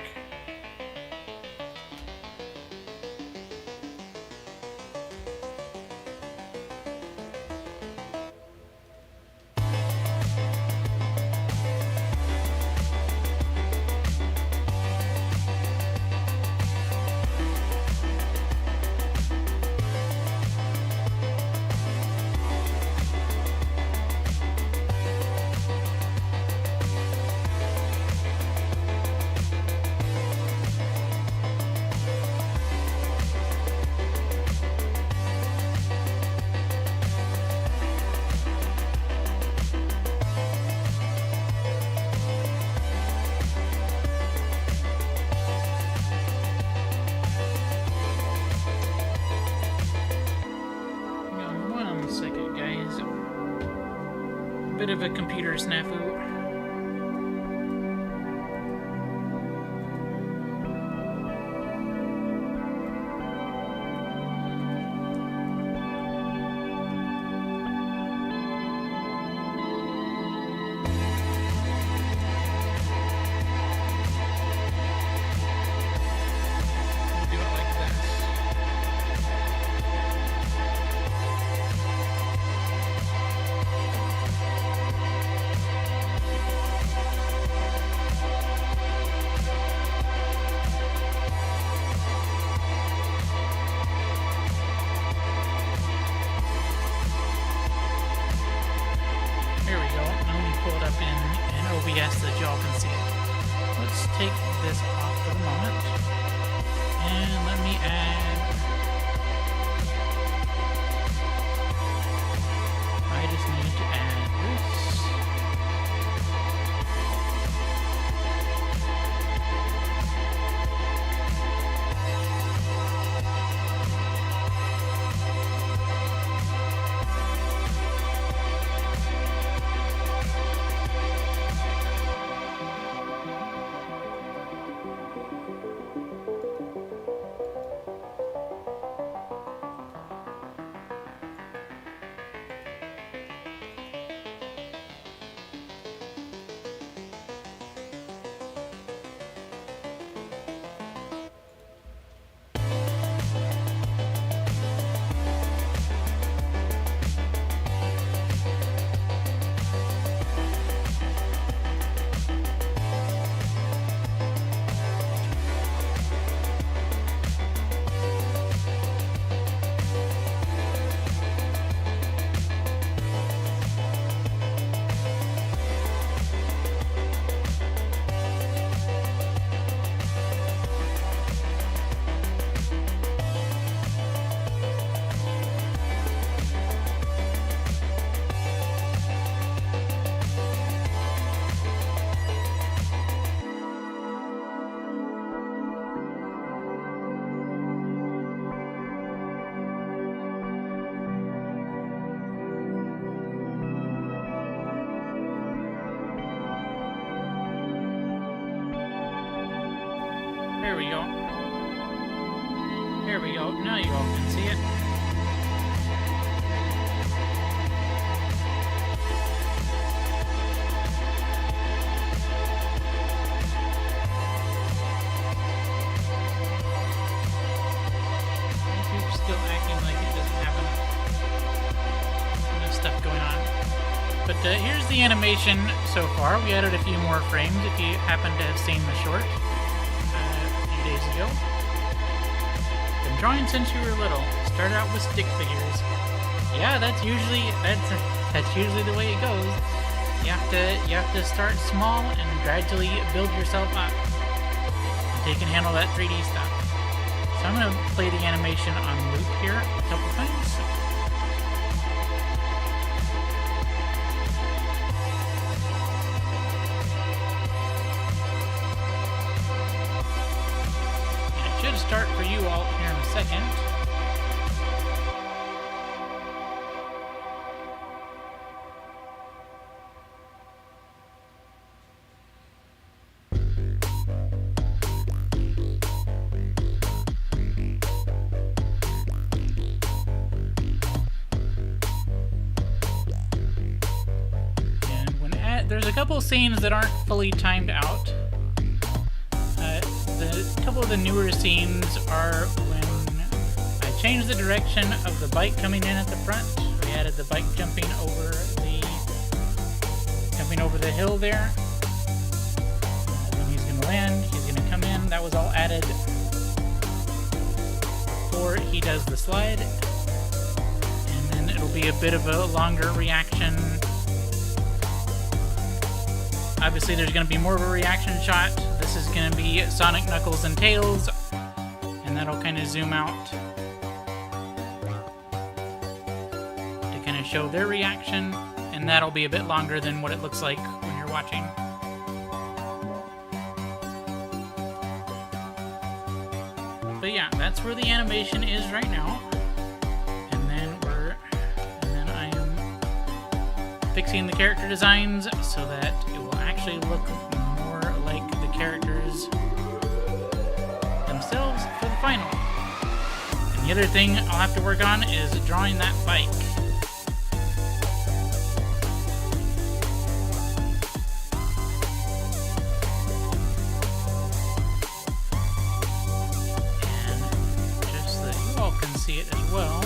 Bit of a computer snafu. OBS that y'all can see it. Let's take this off for the moment. And let me add... I just need to add this. we go. There we go. Now you all can see it. YouTube's still acting like it doesn't have enough stuff going on. But here's the animation so far. We added a few more frames if you happen to have seen the short a few days ago. Been drawing since you were little. Started out with stick figures. Yeah, that's usually the way it goes. You have to start small and gradually build yourself up until you can handle that 3D stuff. So I'm gonna play the animation on loop here a couple times. Start for you all here in a second. And there's a couple scenes that aren't fully timed out. A couple of the newer scenes are when I changed the direction of the bike coming in at the front. We added the bike jumping over the hill there. Then he's going to land, he's going to come in. That was all added before he does the slide. And then it'll be a bit of a longer reaction. Obviously there's going to be more of a reaction shot. This is going to be Sonic, Knuckles, and Tails, and that'll kind of zoom out to kind of show their reaction, and that'll be a bit longer than what it looks like when you're watching. But yeah, that's where the animation is right now, and then I am fixing the character designs so that it will actually look more like the characters themselves for the final. And the other thing I'll have to work on is drawing that bike. And just so that you all can see it as well.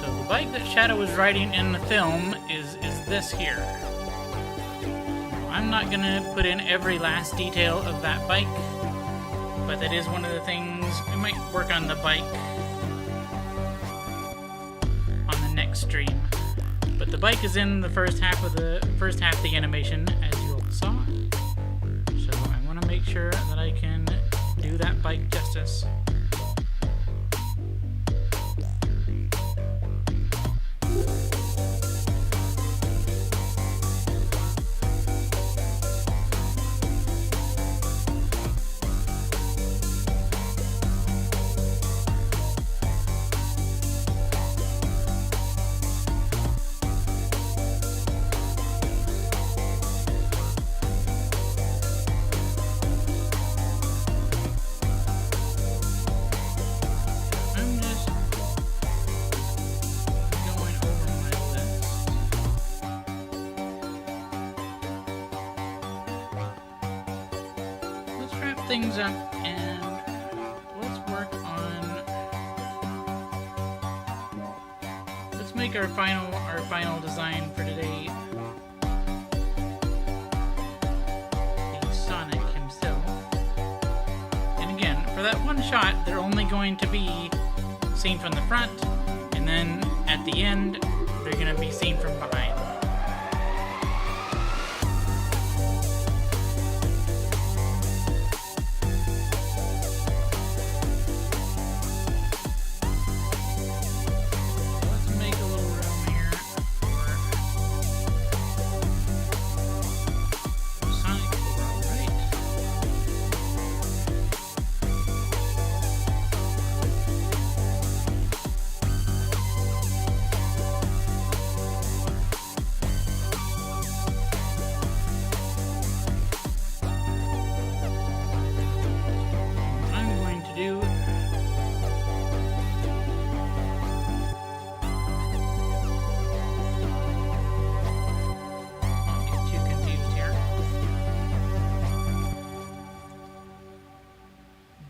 The bike that Shadow was riding in the film is this here. I'm not gonna put in every last detail of that bike, but that is one of the things. I might work on the bike on the next stream. But the bike is in the first half of the animation, as you all saw. So I want to make sure that I can do that bike justice. Things up and let's work on. Let's make our final design for today. The Sonic himself. And again, for that one shot, they're only going to be seen from the front, and then at the end, they're going to be seen from behind.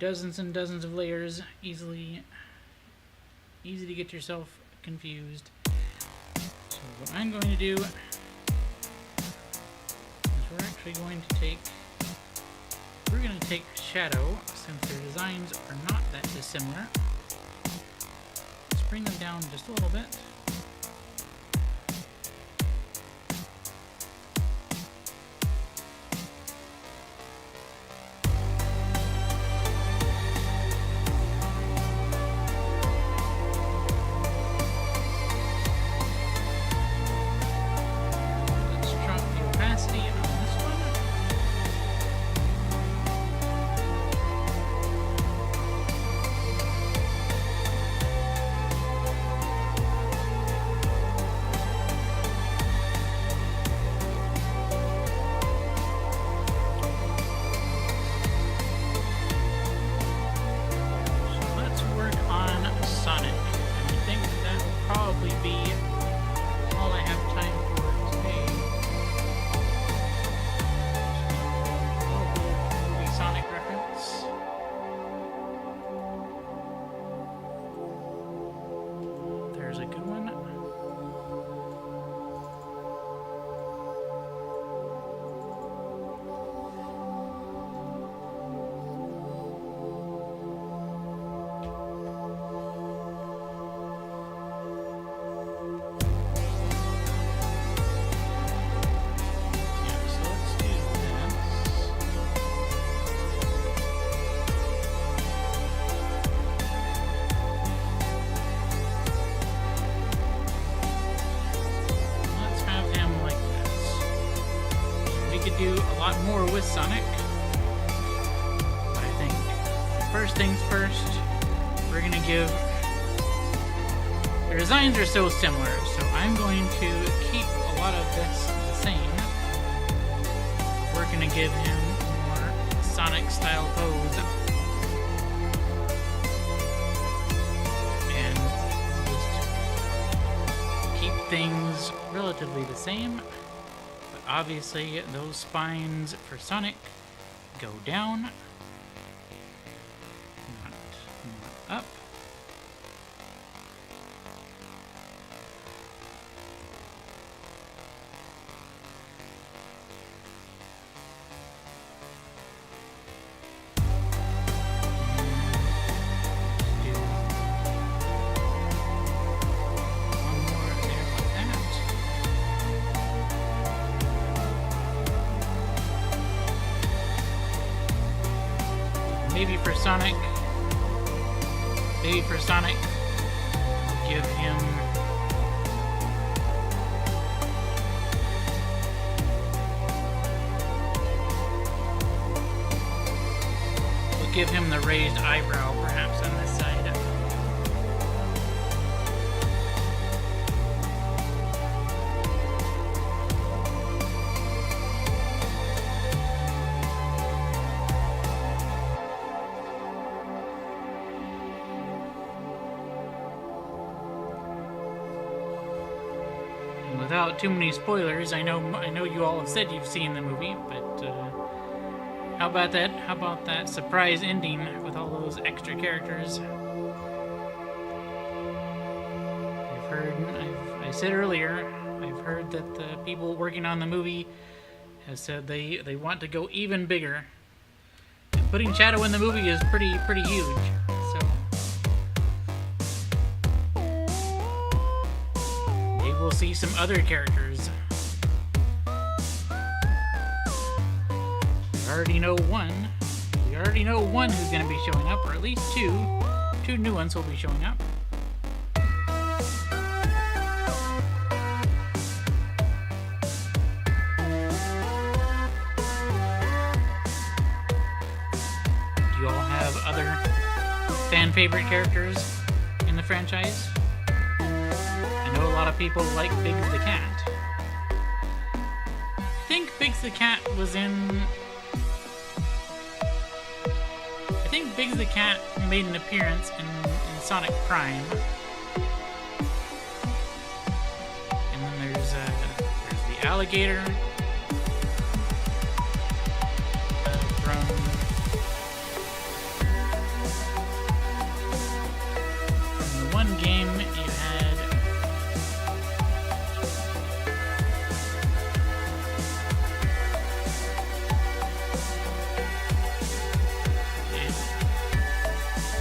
dozens and dozens of layers, easy to get yourself confused. So what I'm going to do is we're going to take Shadow, since their designs are not that dissimilar. Let's bring them down just a little bit. Do a lot more with Sonic. But I think first things first, we're gonna give. Their designs are so similar, so I'm going to keep a lot of this the same. We're gonna give him more Sonic style pose. And just keep things relatively the same. Obviously, those spines for Sonic go down, not up. Maybe for Sonic, give him we'll give him the raised eyebrow perhaps on this side. Without too many spoilers, I know you all have said you've seen the movie, but how about that? How about that surprise ending with all those extra characters? I said earlier, I've heard that the people working on the movie have said they want to go even bigger. And putting Shadow in the movie is pretty huge. We'll see some other characters. We already know one. We already know one who's going to be showing up, or at least two. Two new ones will be showing up. Do you all have other fan favorite characters in the franchise? I know a lot of people like Biggs the Cat. I think Biggs the Cat was in... I think Biggs the Cat made an appearance in Sonic Prime. And then there's the alligator. From one game you had...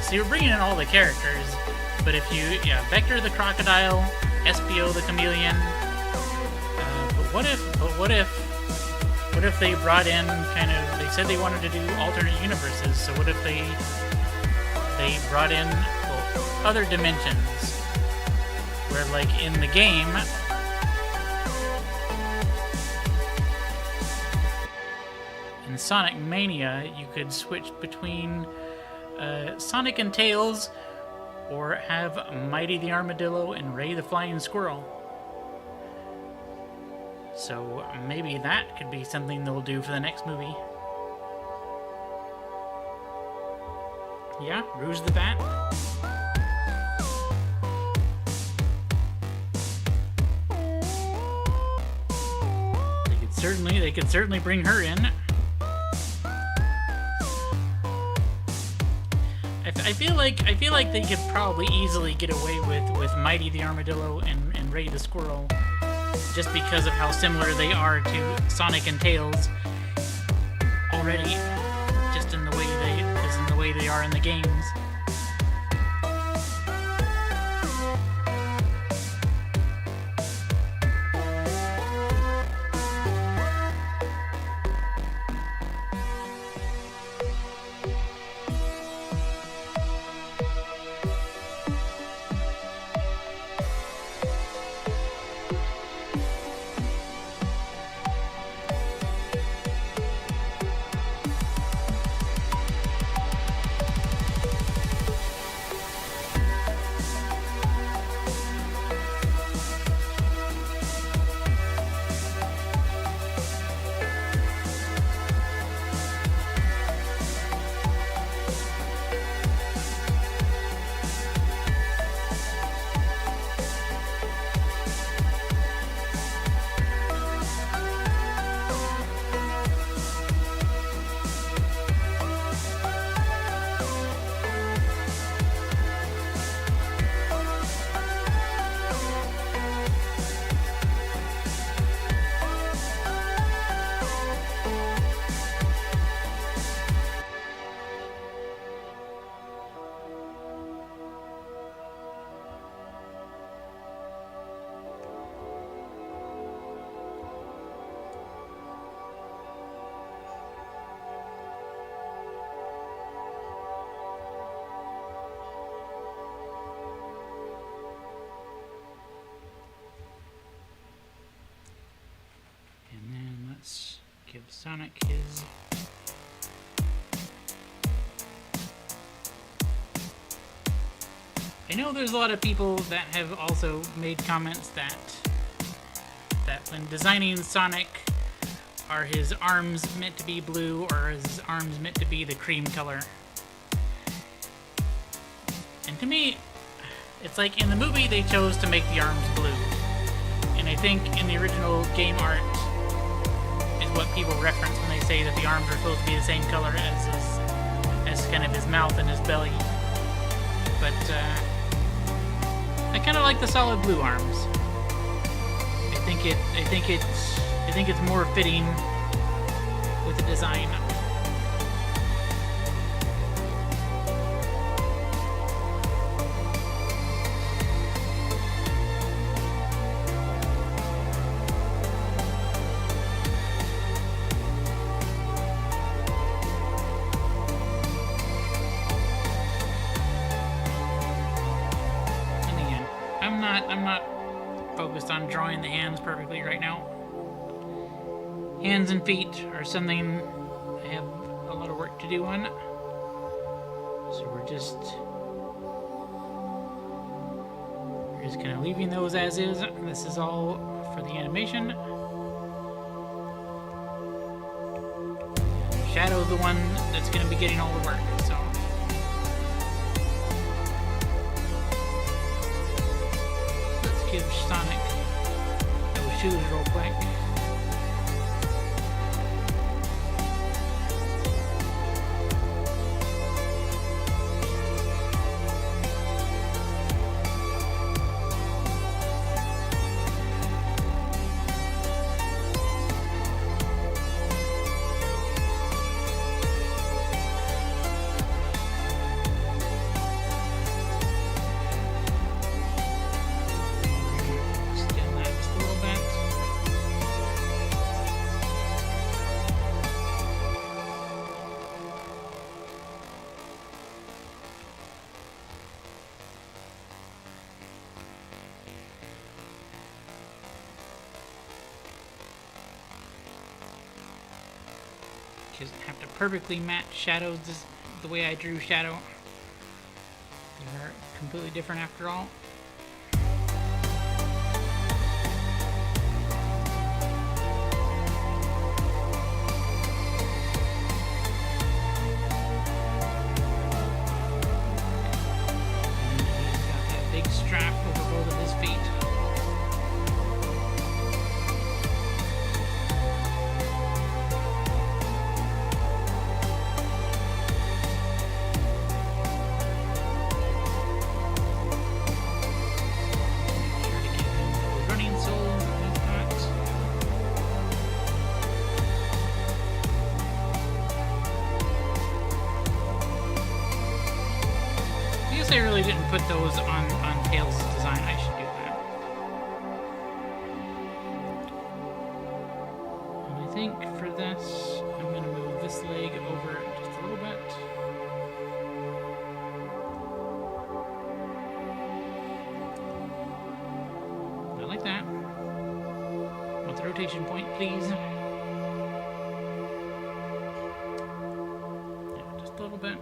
So you're bringing in all the characters, but if you... Yeah, Vector the Crocodile, Espio the Chameleon... What if they brought in kind of... They said they wanted to do alternate universes, so what if they brought in, well, other dimensions? Where, like, in the game... In Sonic Mania, you could switch between Sonic and Tails, or have Mighty the Armadillo and Ray the Flying Squirrel. So maybe that could be something they'll do for the next movie. Yeah, Rouge the Bat. They could certainly bring her in. I feel like they could probably easily get away with Mighty the Armadillo and Ray the Squirrel, just because of how similar they are to Sonic and Tails already, just in the way they are in the games. Give Sonic his... I know there's a lot of people that have also made comments that when designing Sonic, are his arms meant to be blue or are his arms meant to be the cream color? And to me, it's like in the movie they chose to make the arms blue. And I think in the original game art, what people reference when they say that the arms are supposed to be the same color as kind of his mouth and his belly. But I kind of like the solid blue arms. I think it's more fitting with the design. I'm not focused on drawing the hands perfectly right now. Hands and feet are something I have a lot of work to do on. So we're just kind of leaving those as is. This is all for the animation. Shadow's the one that's going to be getting all the work, so. Let's give Sonic those shoes real quick. just have to perfectly match shadows the way I drew Shadow. They are completely different after all. Strap over both of his feet. Make sure to give him those running soles that he's got. I guess I really didn't put those on Tails' design. I should do that. And I think for this, I'm going to move this leg over just a little bit. I like that. With the rotation point, please. Yeah, just a little bit.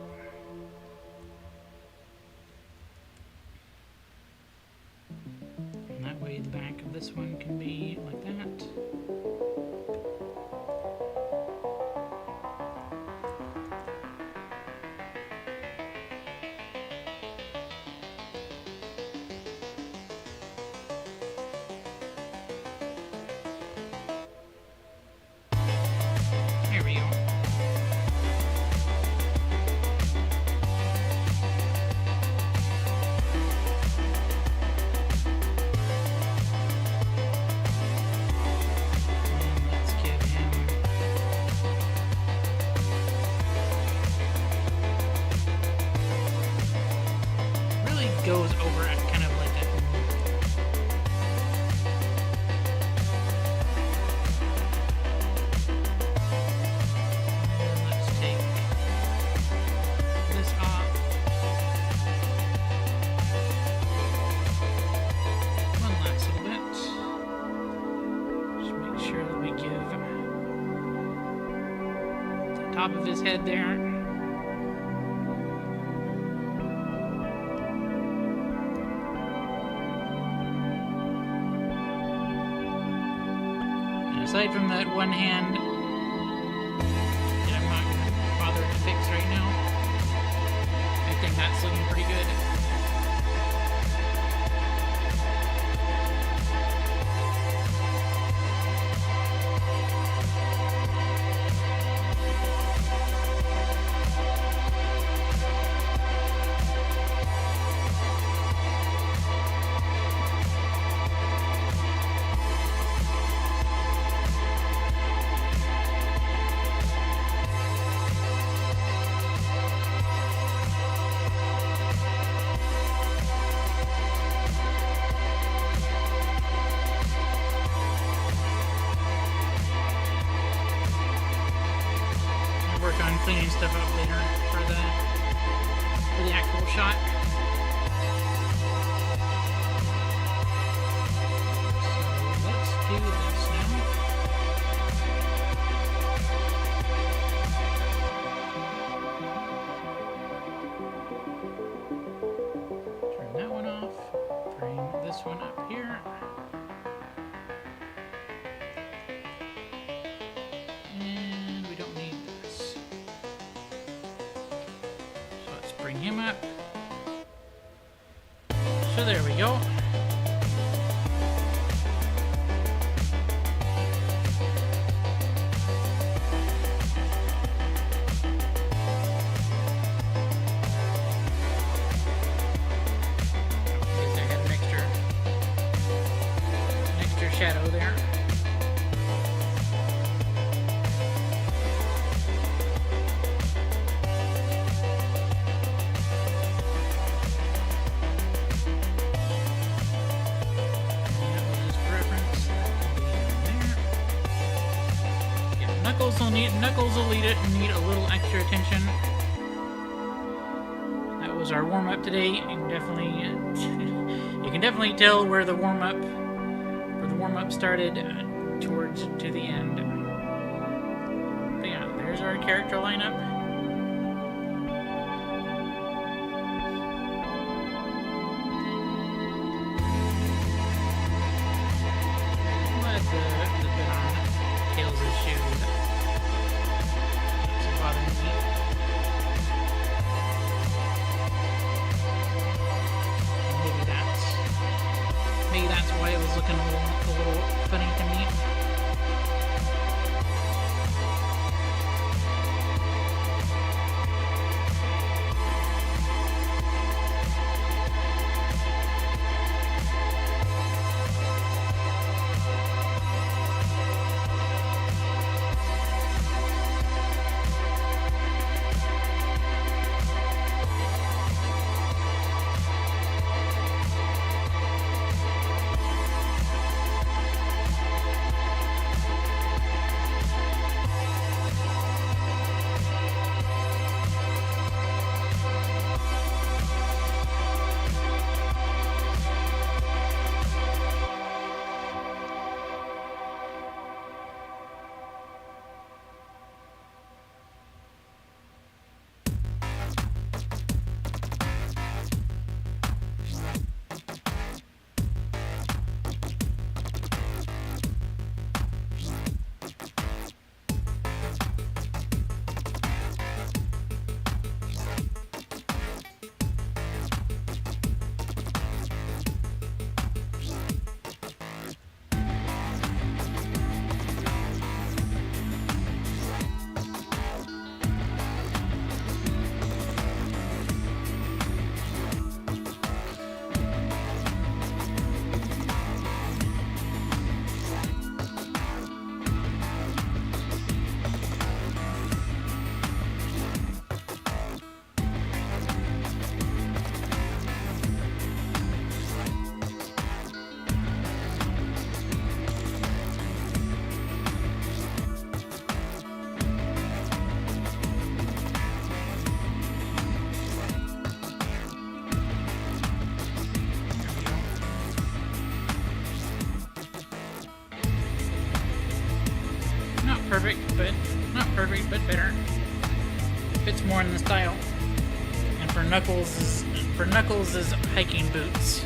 The back of this one can be like that. There we go. Goes over at kind of like that. And let's take this off. One last little bit. Just make sure that we give the top of his head there. Aside from that one hand that I'm not going to bother to fix right now, I think that's looking pretty good. Work on cleaning stuff up later for the actual shot. So let's do this now. Turn that one off. Bring this one up here. Bring him up. So there we go. I had an extra shadow there. Knuckles will need a little extra attention. That was our warm-up today. You can definitely tell where the warm-up started to the end. But yeah, Here's our character lineup. Let the bit on Tails' shoe doesn't bother me. Maybe that's why it was looking a little funny to me. Not perfect, but better. Fits more in the style. And for Knuckles' hiking boots,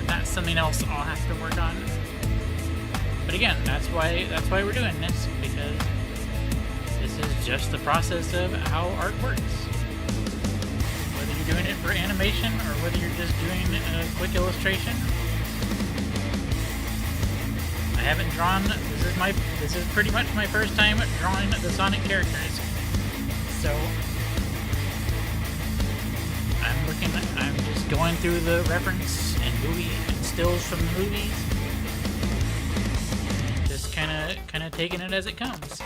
that's something else I'll have to work on. But again, that's why we're doing this, because this is just the process of how art works. Whether you're doing it for animation or whether you're just doing a quick illustration. I haven't drawn. This is pretty much my first time drawing the Sonic characters. So I'm just going through the reference and movie and stills from the movies, and just kind of taking it as it comes.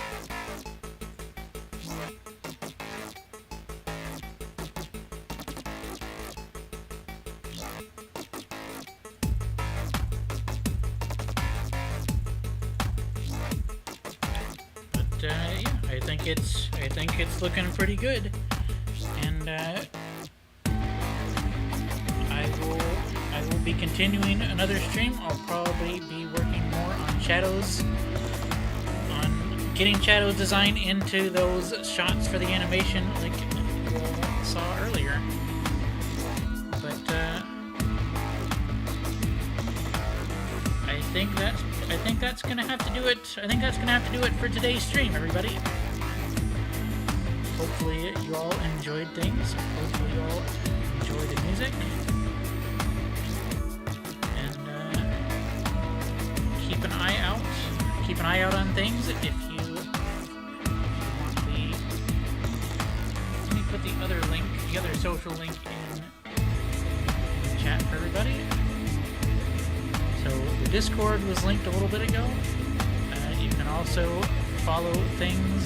Yeah, I think it's looking pretty good, and I will be continuing another stream. I'll probably be working more on shadows, on getting shadows design into those shots for the animation, like you all saw earlier. But I think that's gonna have to do it. I think that's gonna have to do it for today's stream, everybody. Hopefully you all enjoyed things. Hopefully you all enjoy the music. And keep an eye out. Keep an eye out on things if you want the. Let me put the other link, the other social link in chat for everybody. So the Discord was linked a little bit ago. You can also follow things.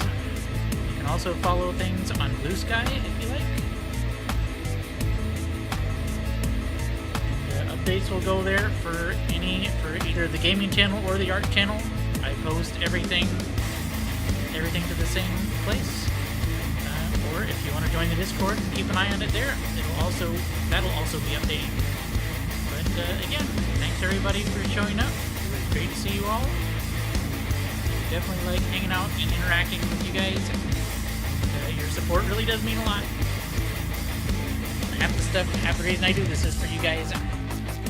You can also follow things on Blue Sky if you like. And, updates will go there for either the gaming channel or the art channel. I post everything to the same place. Or if you want to join the Discord, keep an eye on it there. That'll also be updating. But again, thanks everybody for showing up. It was great to see you all. definitely like hanging out and interacting with you guys. Your support really does mean a lot. Half the reason I do this is for you guys.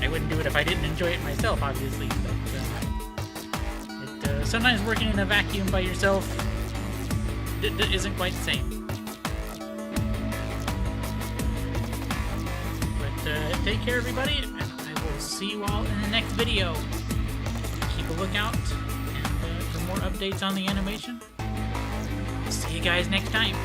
I wouldn't do it if I didn't enjoy it myself, obviously. But sometimes working in a vacuum by yourself isn't quite the same. But take care, everybody, and I will see you all in the next video. Keep a lookout and for more updates on the animation. See you guys next time.